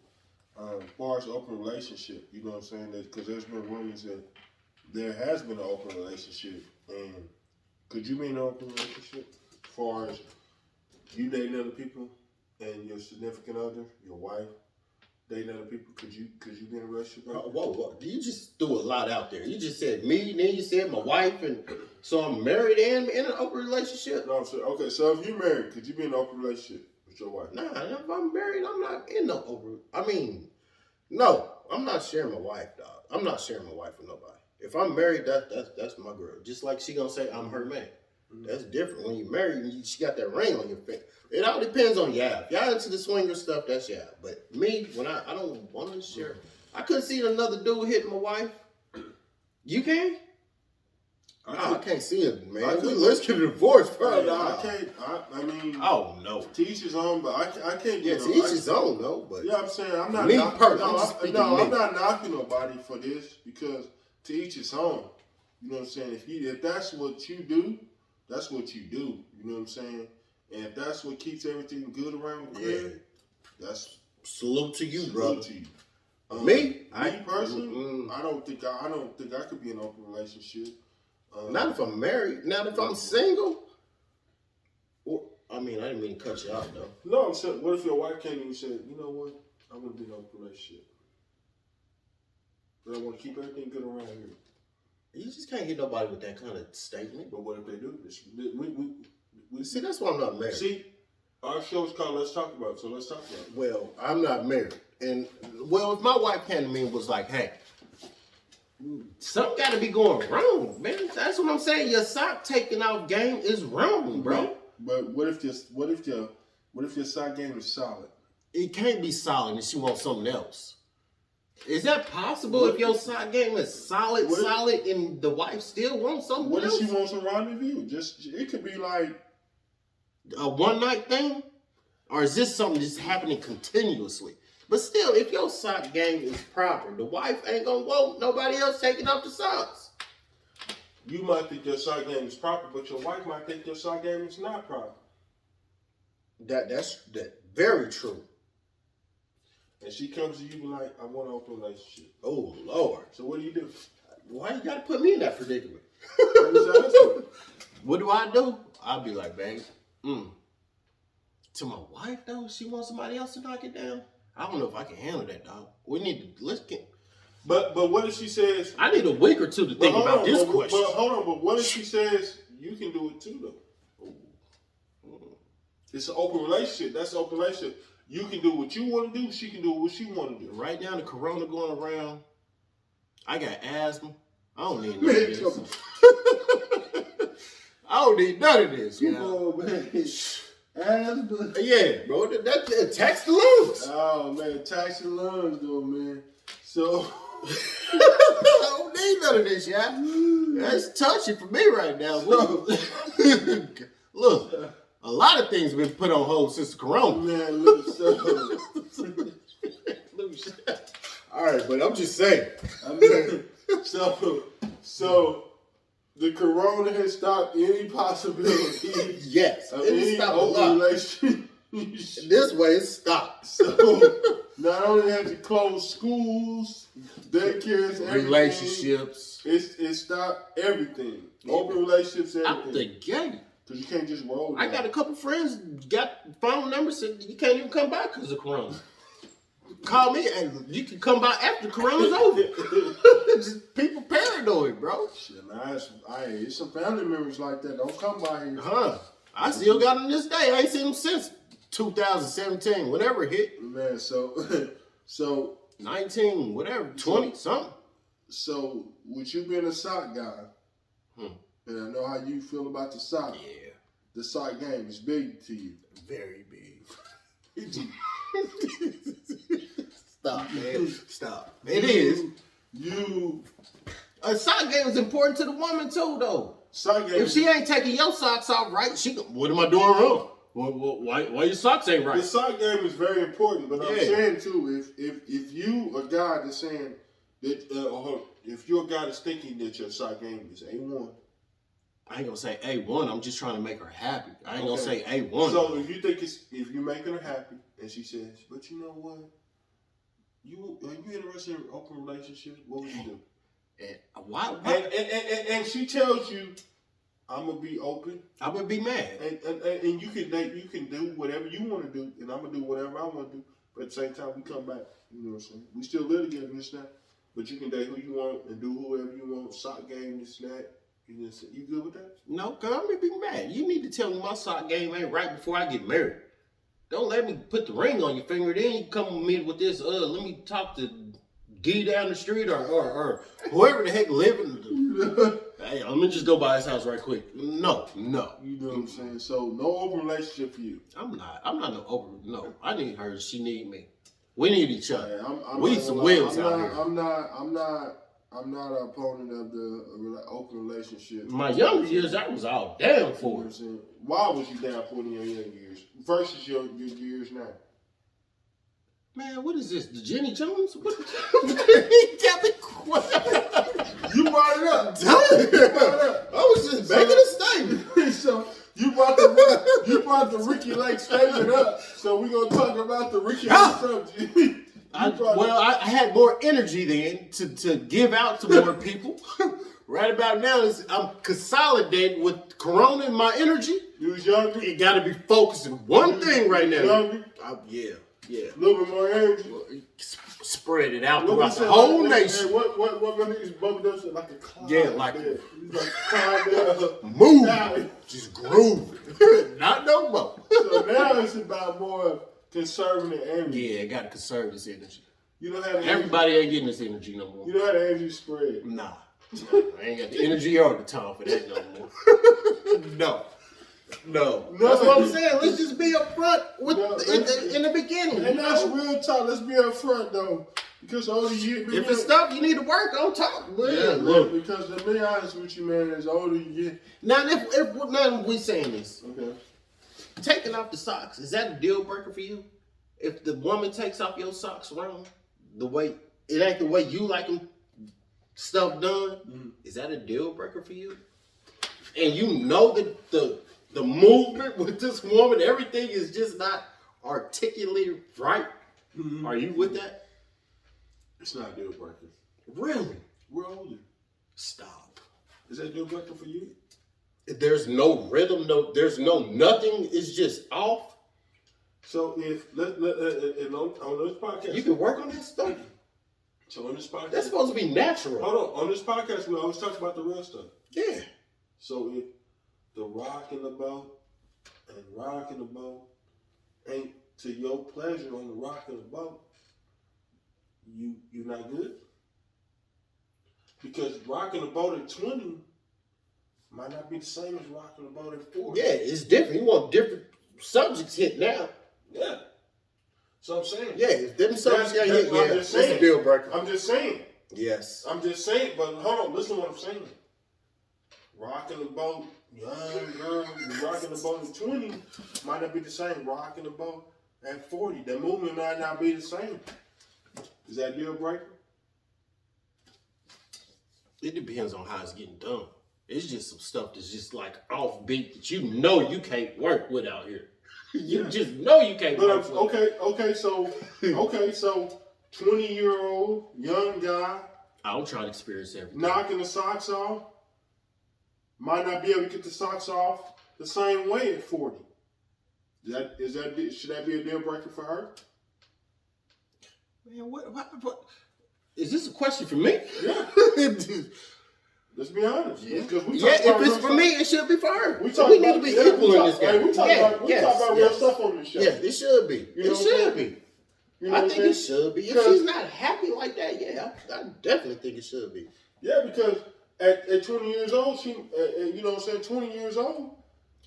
As far as open relationship, you know what I'm saying? Because there's been rumors that there has been an open relationship. And could you be in an open relationship as far as you dating other people and your significant other, your wife, dating other people? Could you be in a relationship? Like that? Whoa. You just threw a lot out there. You just said me, then you said my wife, and so I'm married and in an open relationship? No, I'm saying, okay, so if you're married, could you be in an open relationship with your wife? Nah, if I'm married, I'm not in no open. No, I'm not sharing my wife, dog. I'm not sharing my wife with nobody. If I'm married, that's my girl. Just like she gonna say I'm her man. That's different. When you're married, she got that ring on your finger. It all depends on y'all. If y'all into the swinger stuff, that's y'all. But me, when I don't want to share, I couldn't see another dude hitting my wife. You can? I can't see it, man. Let's get a divorce, bro. I mean, Oh no. to each his own, but I can't Yeah, get to each his own, though. But yeah, I'm saying I'm not Me knocking, personally, I'm just speaking no, me. I'm not knocking nobody for this because to each his own. You know what I'm saying? If that's what you do, that's what you do. You know what I'm saying? And if that's what keeps everything good around the crib, that's salute to you, salute brother. to you. Me Personally, I don't think I could be in an open relationship. Not if I'm married. Not if I'm single. I didn't mean to cut you out, though. No, I'm saying, what if your wife came and said, you know what, I'm gonna be in an open relationship, but I want to keep everything good around here. You just can't hit nobody with that kind of statement. But what if they do? We See, that's why I'm not married. see, our show's called Let's Talk About it, so let's talk about it. Well, I'm not married. And, if my wife came to me and was like, hey, something got to be going wrong, man. That's what I'm saying. Your sock taking out game is wrong, bro. But what if your side game is solid? It can't be solid and she wants something else. Is that possible if your sock game is solid, and the wife still wants something What if else? she wants a rendezvous? It could be like A one-night thing? Or is this something just happening continuously? But still, if your sock game is proper, the wife ain't gonna want nobody else taking off the socks. you might think your side game is proper, but your wife might think your side game is not proper. That's very true. And she comes to you and be like, I want an open relationship. Oh, Lord. So what do you do? Why you gotta put me in that predicament? What do I do? I'll be like, babe, to my wife, though, she wants somebody else to knock it down? I don't know if I can handle that, dog. We need to, But what if she says, I need a week or two to think about this question. But hold on, but what if she says, you can do it too, though? It's an open relationship. That's an open relationship. You can do what you want to do. She can do what she want to do. Right now, the corona going around. I got asthma. I don't need none of this. I don't need none of this. You know? Oh, man. Asthma. Yeah, bro. That tax the lungs. Oh, man. Tax the lungs, though, man. So. I don't need none of this, yeah. That's touchy for me right now. Look, a lot of things have been put on hold since the corona. Man, look, All right, but I'm just saying. So the corona has stopped any possibility Yes, of it any stopped a lot. open relationship. This way it's stopped. So not only have you closed schools, daycares, everything, Relationships. it stopped everything. Open relationships, Out the everything. gate. Because you can't just roll. I down. got a couple friends got phone numbers said you can't even come by because of Corona. Call me and you can come by after Corona's over. Just people paranoid, bro. Shit, man, it's some family members like that. Don't come by here. Huh? I still got them this day. I ain't seen them since 2017, whatever it hit. Man, so 19, whatever, 20, something. So with you being a sock guy, and I know how you feel about the sock. Yeah. The sock game is big to you. Very big. Stop, man. Stop. It is. A sock game is important to the woman too, though. Sock game. If she ain't taking your socks off right, what am I doing wrong? Why your socks ain't right? The sock game is very important, but I'm Yeah. saying too, if you a guy that's saying that, if you're a guy that's thinking that your sock game is A1. I ain't gonna say A1. I'm just trying to make her happy. I ain't gonna say Okay. A1. So if you think if you're making her happy, and she says, but you know what, are you interested in open relationships? What would you do? And why? And she tells you, I'm gonna be open. I would be mad. And you can date, you can do whatever you want to do, and I'm gonna do whatever I want to do. But at the same time, we come back. You know what I'm saying? We still live together, this and that. But you can date who you want and do whoever you want. Sock game, this and that. You good with that? No, cause I'm gonna be mad. You need to tell me my sock game ain't right before I get married. Don't let me put the ring on your finger. Then you come with me with this. Let me talk to D down the street or whoever the heck living. Hey, let me just go by his house right quick. No. You know what I'm saying? So no open relationship for you. I'm not no open. No, I need her. She need me. We need each other. I'm We not some gonna wheels lie. out here. I'm not an opponent of the open relationship. My younger years, I was all down You know for what I'm it. saying? Why was you down for it in your young years versus your years now? Man, what is this? The Jenny Jones? What? He got the You brought it up. I was just making a statement. So you brought the Ricky Lake statement up. So we're gonna talk about the Ricky Lake subject. I had more energy then to give out to more people. Right about now, I'm consolidating with Corona and my energy. You was younger. You got to be focusing one thing right now. Younger. Yeah. A little bit more energy. Spread it out What throughout we the say, whole like, nation. What my niggas bumped us like a cloud. Yeah, like He's like cloud down. Move. Down. Just groove. Not no more. So now it's about more conserving the energy. Yeah, got to conserve this energy. You don't have the Everybody ain't getting this energy no more. You don't have the energy spread. Nah. I ain't got the energy or the time for that no more. No. That's what I'm saying. Let's just be upfront with in the beginning. And that's real talk. Let's be up front though. Because the older you get, If it's stuff you need to work on, talk. yeah, Look. because to be honest with you, man, as the older you get. Now, if we saying this, Okay. taking off the socks, is that a deal breaker for you? If the woman takes off your socks wrong, it ain't the way you like them stuff done, is that a deal breaker for you? And you know that the movement with this woman, everything is just not articulately right. Are you with that? It's not a deal breaker. Really? We're older. Stop. Is that a deal breaker for you? There's no rhythm, there's no nothing, it's just off. So if on this podcast, You can work on that stuff. so on this podcast, That's supposed to be natural. hold on this podcast we always talk about the real stuff. Yeah. So if the rocking the boat ain't to your pleasure on the rocking the boat, you not good. Because rocking the boat at 20 might not be the same as rocking the boat at 40. Yeah, it's different. You want different subjects hit now. Yeah. So I'm saying. Yeah, if them subjects got hit, I'm yeah, just that's saying. a deal breaker. I'm just saying. Yes. I'm just saying, but hold on, listen to what I'm saying. Rocking the boat, young girl, you rocking the boat at 20 might not be the same. Rocking the boat at 40, the movement might not be the same. Is that a deal breaker? It depends on how it's getting done. It's just some stuff that's just like offbeat that you know you can't work with out here. You just know you can't. But okay, so 20-year-old young guy I'll try to experience everything. knocking the socks off might not be able to get the socks off the same way at 40. Should that be a deal breaker for her? Man, what? Is this a question for me? Yeah. Let's be honest. Yeah, Because if it's for me, it should be for her. We need to be equal in this game. We talk about real stuff on this show. Yeah, it should be. You know It should be. You know I what think I'm it saying? should be. If Because- she's not happy like that, yeah, I definitely think it should be. Yeah, because at 20 years old, she, you know what I'm saying, 20 years old.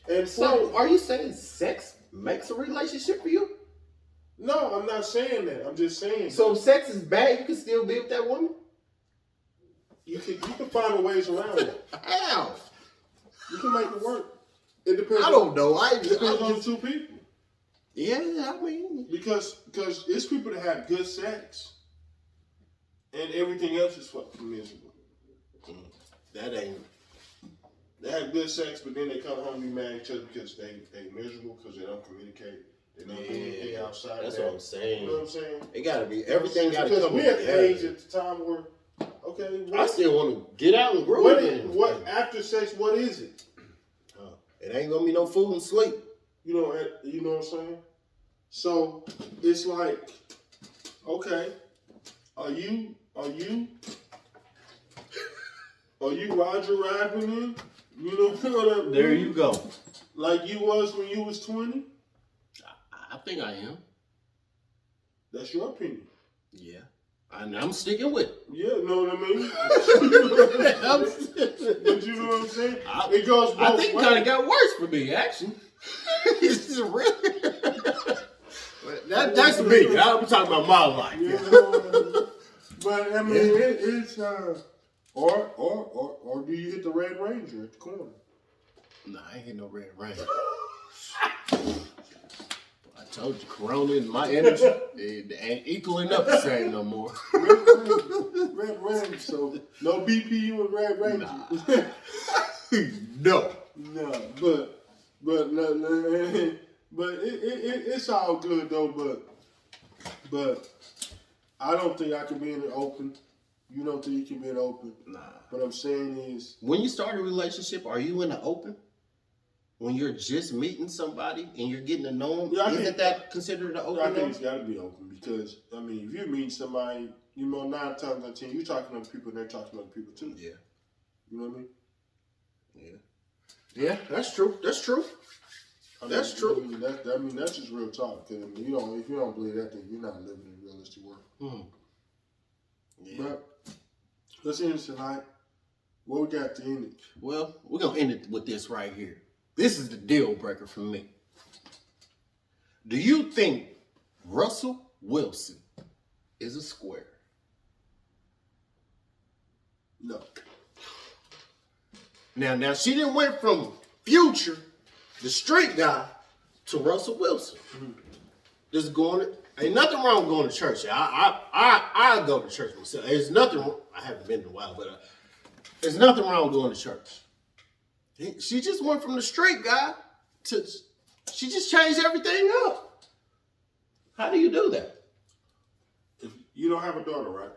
And So, are you saying sex makes a relationship for you? no, I'm not saying that. I'm just saying. So, if sex is bad, you can still be with that woman? You can find a ways around it. How? You can make it work. It depends. I don't know. It depends on the two people. Yeah, I mean. Because it's people that have good sex, and everything else is fucking miserable. They have good sex, but then they come home and be mad at each other because they miserable because they don't communicate. They don't do anything outside. That's of that. what I'm saying. You know what I'm saying? It gotta be everything. Gotta because come we at together. the age at the time where I still want to get out and grow. What after sex? What is it? It ain't gonna be no food and sleep. You know what I'm saying? So it's like, okay, are you Roger Rabbit? You know what I mean? There you go. Like you was when you was 20? I think I am. That's your opinion. Yeah. And I'm sticking with it. Yeah, know what I mean? But you know what I'm saying? It goes both I think it ways. kind of got worse for me, actually. It's just really. That's me. I'm talking about my life. You know, but I mean, it's or do you hit the Red Ranger at the corner? Nah, I ain't hit no red rain. I told you, Corona and my energy, it ain't equaling up the same no more. Red Ranger. So no BPU and Red Ranger. No. No, but it's all good though. But I don't think I can be in the open. You don't think you can be in the open? Nah. What I'm saying is, When you start a relationship, are you in the open? When you're just meeting somebody and you're getting to know them, isn't that considered the open? I think it's got to be open because I mean, if you're meeting somebody, you know, 9 times out of 10, you're talking to other people and they're talking to other people too. Yeah. You know what I mean? Yeah. Yeah, that's true. That's true. That's true. I mean, that's just real talk. Cause if you don't believe that, then you're not living in a realistic world. Yeah. But let's end it tonight. What we got to end it? Well, we're going to end it with this right here. This is the deal breaker for me. Do you think Russell Wilson is a square? No. Now she didn't went from Future, the street guy, to Russell Wilson. Just going. Ain't nothing wrong with going to church. I go to church myself. There's nothing. I haven't been in a while, but there's nothing wrong with going to church. She just went from the straight guy to. She just changed everything up. How do you do that? If you don't have a daughter, right?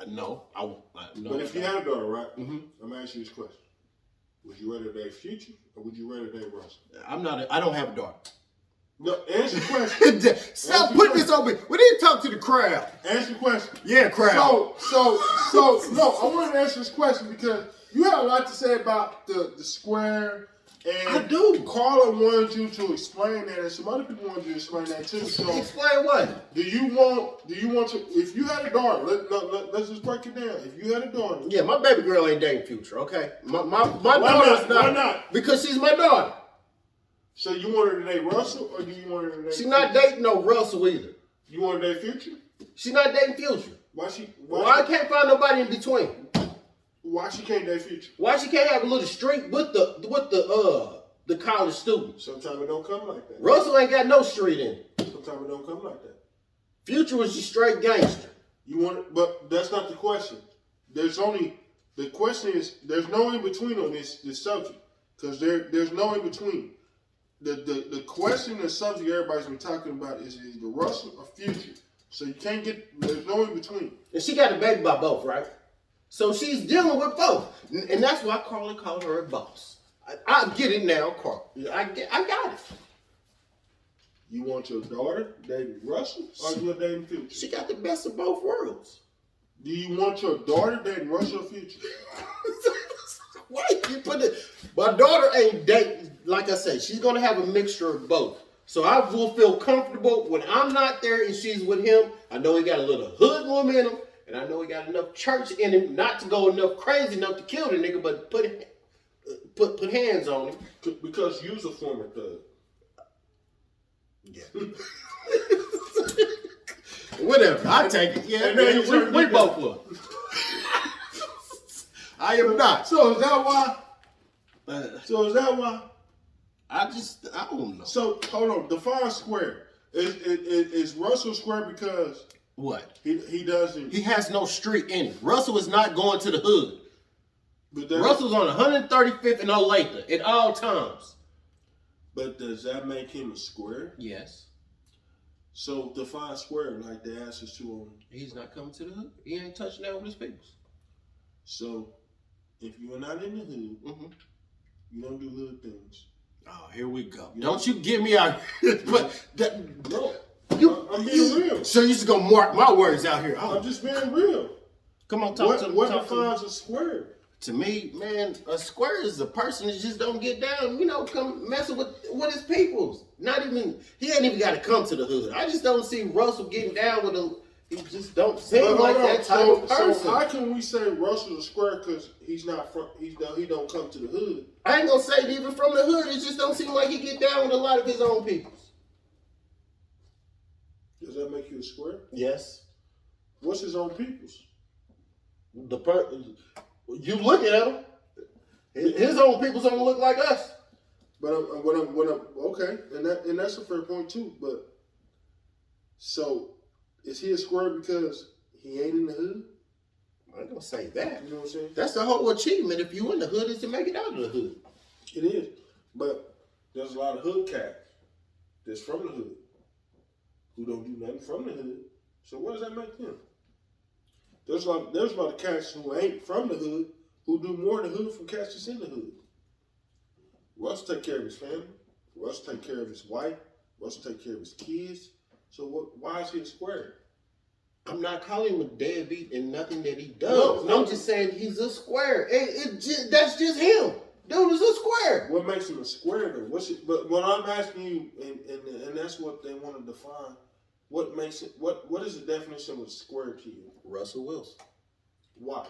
No. But if you had a daughter, right? Mm-hmm. I'm gonna ask you this question: would you rather date Future or would you rather date Russell? I don't have a daughter. No, answer the question. Stop putting this on me. We need to talk to the crowd. Answer the question. Yeah, crowd. So no, I want to answer this question because you had a lot to say about the square, and I do. Carla wanted you to explain that, and some other people wanted you to explain that too. So, Explain what? do you want to? If you had a daughter, let's just break it down. If you had a daughter, Yeah, my baby girl ain't dating Future, okay? My Why daughter's not? Why not? Because she's my daughter. so you want her to date Russell, or do you want her to date? She's not dating no Russell either. You want to date Future? She's not dating Future. Why she? Why I can't find nobody in between? Why she can't date Future? Why she can't have a little street with the college students? Sometimes it don't come like that. Russell ain't got no street in it. Sometimes it don't come like that. Future was just straight gangster. You want, but that's not the question. The question is there's no in between on this subject because there's no in between. the question and subject everybody's been talking about is either Russell or Future. So you can't get, there's no in between. And she got a baby by both, right? So she's dealing with both. And that's why Carly called her a boss. I get it now, Carl. I got it. You want your daughter dating Russell or you want dating Future? She got the best of both worlds. Do you want your daughter dating Russell or Future? Why you put it? My daughter ain't dating. Like I said, she's gonna have a mixture of both. So I will feel comfortable when I'm not there and she's with him. I know he got a little hoodlum in him, and I know he got enough church in him not to go enough crazy enough to kill the nigga, but put hands on him. Because you's a former thug. Yeah. Whatever, I take it. Yeah, man, we both look. I am not. So is that why? I don't know. So hold on, define square. Is Russell square because what? He doesn't. He has no street in it. Russell is not going to the hood. But Russell's on 135th and Olathe at all times. But does that make him a square? Yes. So define square like the answers to him. He's not coming to the hood. He ain't touching down with his peoples. So if you're not in the hood, you don't do hood things. Oh, here we go. Don't you get me out here. But no, I'm being real. So you just gonna mark my words out here. I'm just being real. Come on, talk to me. What defines a square? To me, man, a square is a person that just don't get down, come messing with his peoples. He ain't even got to come to the hood. I just don't see Russell getting down with him. He just don't seem like that type of person. So how can we say Russell's a square because he don't come to the hood? I ain't gonna say even from the hood. It just don't seem like he get down with a lot of his own peoples. Does that make you a square? Yes. What's his own peoples? You look at him. His own peoples don't look like us. But okay, and that's a fair point too. But so is he a square because he ain't in the hood? I ain't gonna say that. You know what I'm saying? That's the whole achievement. If you in the hood, is to make it out of the hood. It is, but there's a lot of hood cats that's from the hood who don't do nothing from the hood. So what does that make them? There's a lot of cats who ain't from the hood who do more in the hood from cats that's in the hood. Russ take care of his family. Russ take care of his wife. Russ take care of his kids. So why is he a square? I'm not calling him a deadbeat in nothing that he does. No. I'm just saying he's a square. That's just him. Dude is a square. What makes him a square though? But what I'm asking you, and that's what they want to define. What makes it? What is the definition of a square to you? Russell Wilson. Why?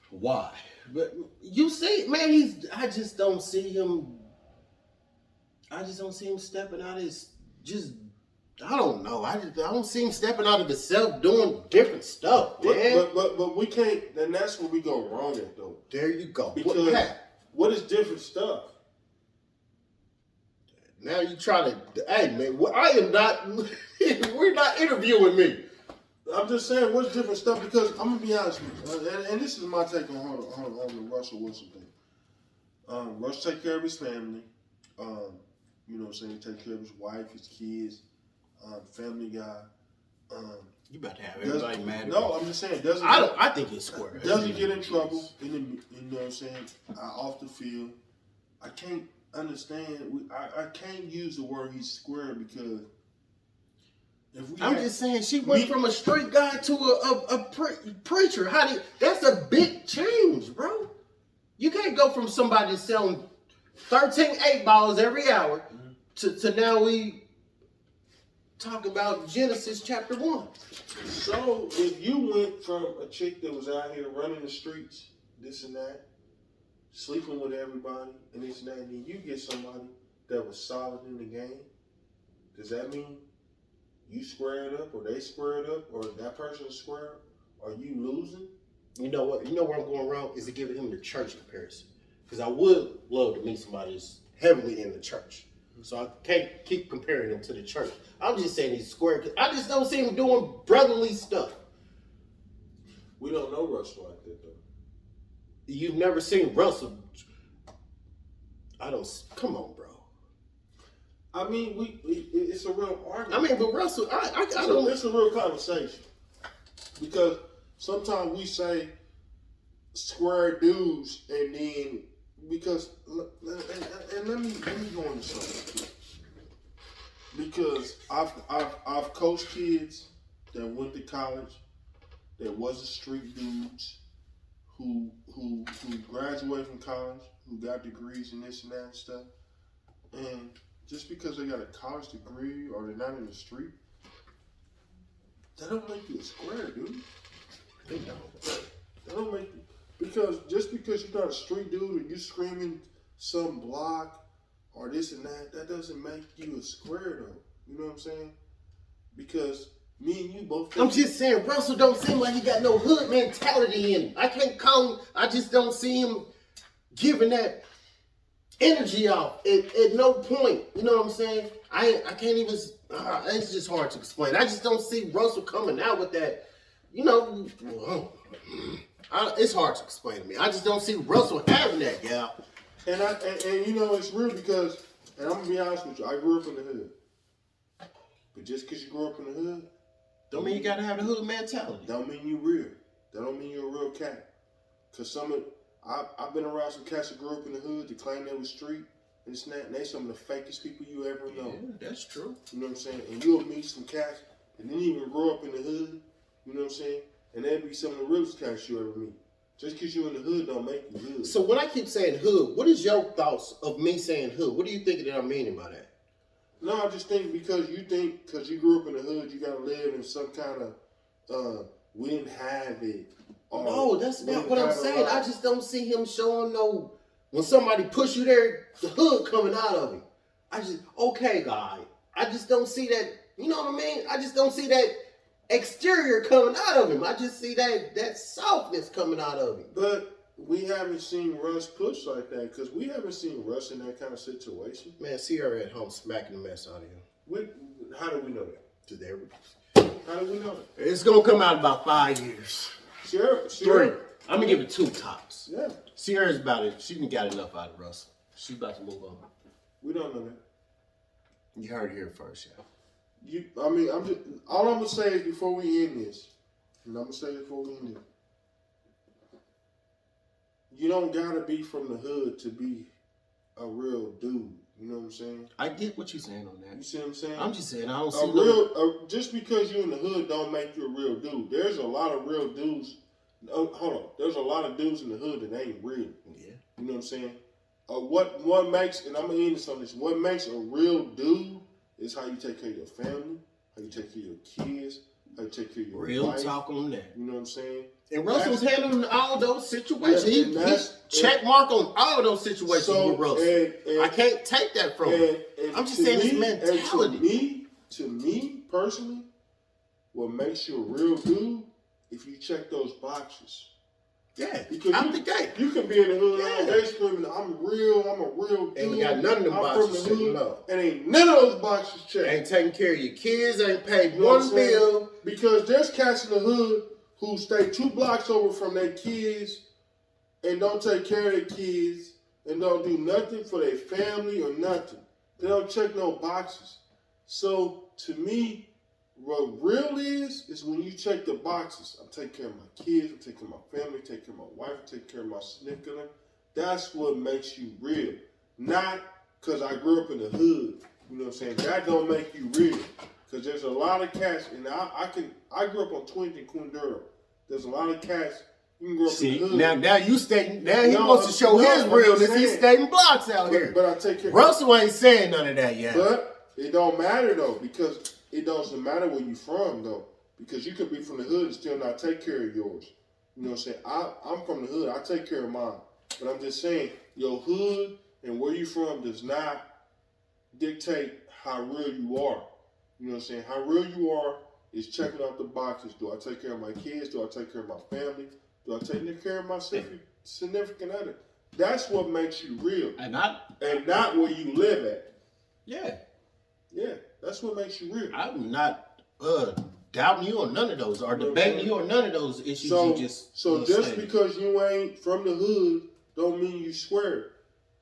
Why? But you see, man, I just don't see him stepping out of his I don't know. I don't see him stepping out of himself doing different stuff, man. But we can't, and that's where we go wrong at though. There you go. Because what is different stuff? Now you try to, hey man, I am not, we're not interviewing me. I'm just saying, what's different stuff? Because I'm gonna be honest with you, and this is my take on the Russell Wilson thing. Russ take care of his family. You know what I'm saying? Take care of his wife, his kids, family guy. You about to have everybody mad. No, I'm just saying. I think it's square. Doesn't get in trouble. You know what I'm saying? Off the field. I can't understand. I can't use the word he's square because. I'm just saying, she went from a street guy to a preacher. That's a big change, bro. You can't go from somebody selling 13 8-balls every hour to now we talk about Genesis chapter 1. So if you went from a chick that was out here running the streets, this and that, sleeping with everybody, and this and that, and then you get somebody that was solid in the game, does that mean you squared up, or they squared up, or that person squared up? Are you losing? You know what? You know where I'm going wrong is to give him the church comparison. Because I would love to meet somebody who's heavily in the church. So I can't keep comparing him to the church. I'm just saying he's square. I just don't see him doing brotherly stuff. We don't know Russell like that, though. You've never seen Russell. Come on, bro. I mean, it's a real argument. I mean, but Russell, I don't. It's a real conversation because sometimes we say square dudes, and then because and let me go into something because I've coached kids that went to college that wasn't street dudes who graduated from college, who got degrees and this and that and stuff, and just because they got a college degree or they're not in the street, that don't make you a square, dude. They don't. That don't make you, because just because you're not a street dude or you screaming some block or this and that, that doesn't make you a square though. You know what I'm saying? Because me and you both. I'm just saying, Russell don't seem like he got no hood mentality in him. I can't call him. I just don't see him giving that energy off at no point. You know what I'm saying? I can't even. It's just hard to explain. I just don't see Russell coming out with that. You know, it's hard to explain to me. I just don't see Russell having that, gal. And you know it's real because, and I'm gonna be honest with you, I grew up in the hood. But just because you grew up in the hood, don't mean you gotta have the hood mentality. Don't mean you real. That don't mean you're a real cat. Cause I've been around some cats that grew up in the hood that claim they was street and this and that, and they some of the fakest people you ever know. Yeah, that's true. You know what I'm saying? And you'll meet some cats that didn't even grow up in the hood. You know what I'm saying? And they'll be some of the realest cats you ever meet. Just because you're in the hood don't make you hood. So when I keep saying hood, what is your thoughts of me saying hood? What do you think that I'm meaning by that? No, I just think because you grew up in the hood, you gotta live in some kind of we didn't have it. No, that's not what I'm saying. I just don't see him showing no. When somebody push you there, the hood coming out of him. Okay, guy. I just don't see that. You know what I mean? I just don't see that exterior coming out of him. I just see that softness coming out of him. But we haven't seen Russ push like that because we haven't seen Russ in that kind of situation. Man, Sierra at home smacking the mess out of him. How do we know that? How do we know that? It's gonna come out in about 5 years. Sierra. 3. I'm gonna give it 2 tops. Yeah. Sierra's about it. She done got enough out of Russell. She's about to move on. We don't know that. You heard it here first, yeah. All I'm gonna say is before we end this, you don't gotta be from the hood to be a real dude. You know what I'm saying? I get what you're saying on that. You see what I'm saying? I'm just saying I don't see just because you're in the hood don't make you a real dude. There's a lot of real dudes. Hold on. There's a lot of dudes in the hood that ain't real. Yeah. You know what I'm saying? What makes, and I'm gonna end this on this. What makes a real dude is how you take care of your family, how you take care of your kids, how you take care of your real wife. talk on that. You know what I'm saying? And Russell's handling all those situations. He check mark on all those situations with Russell. I can't take that from him. I'm just saying his mentality. To me personally, what makes you a real dude if you check those boxes. Yeah, because I'm the gay. You can be in the hood all day screaming, I'm a real dude. Ain't got none of them boxes checked. No. And ain't none of those boxes checked. Ain't taking care of your kids, ain't paid one bill. Because there's cats in the hood who stay 2 blocks over from their kids and don't take care of their kids and don't do nothing for their family or nothing. They don't check no boxes. So to me, what real is when you check the boxes. I'm taking care of my kids, I'm taking care of my family, taking care of my wife, taking care of my significant other. That's what makes you real. Not because I grew up in the hood. You know what I'm saying? That don't make you real. Because there's a lot of cats, and I grew up on 20th and Quindura. There's a lot of cats. You can grow up in the hood. Now you stating. Now he wants to show his realness. He's stating blocks out here. But I take care. Russell ain't saying none of that yet. But it don't matter though, because it doesn't matter where you from though, because you could be from the hood and still not take care of yours. You know what I'm saying? I'm from the hood. I take care of mine. But I'm just saying, your hood and where you from does not dictate how real you are. You know what I'm saying? How real you are is checking off the boxes. Do I take care of my kids? Do I take care of my family? Do I take care of my significant other? That's what makes you real. And not where you live at. Yeah. Yeah, that's what makes you real. I'm not doubting you on none of those or debating you on none of those issues you just So just because you ain't from the hood don't mean you square.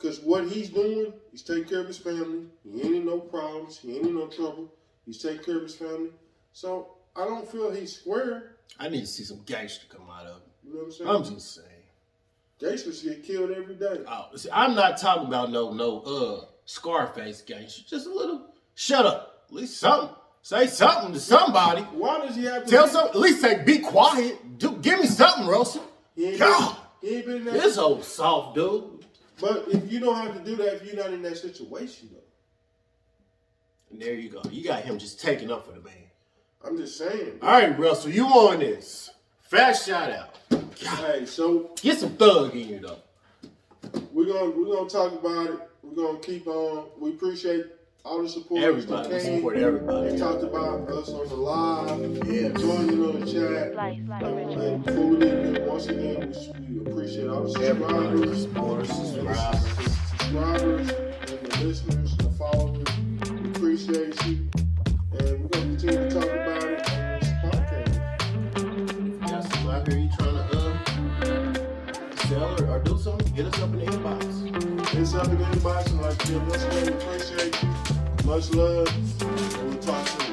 Because what he's doing, he's taking care of his family. He ain't in no problems. He ain't in no trouble. He's taking care of his family. So I don't feel he's square. I need to see some gangster come out of it. You know what I'm saying? I'm just saying. Gangsters get killed every day. Oh, see, I'm not talking about no Scarface gangster. Just a little. Shut up. At least something. Say something to somebody. Why does he have to Tell some. At least say be quiet. Give me something, Russell. He ain't God, been in that. this old soft dude. But if you don't have to do that if you're not in that situation, though. And there you go. You got him just taking up for the man. I'm just saying. All right, Russell, you on this. Fast shout out. Hey, so Get some thug in you, though. we're gonna talk about it. We're gonna keep on. We appreciate all the support. Everybody. We support everybody. They talked about us on the live. Yeah. Joining on the chat. And before we leave, once again, we appreciate all the Everybody. subscribers, Subscribers. and the listeners, the followers. We appreciate you. And we're gonna continue to talk about it on this podcast. You got some out here you trying to sell or do something? Get us up in the inbox. It's up in the inbox, and like I said, once again, we appreciate you. Much love, and we'll talk soon.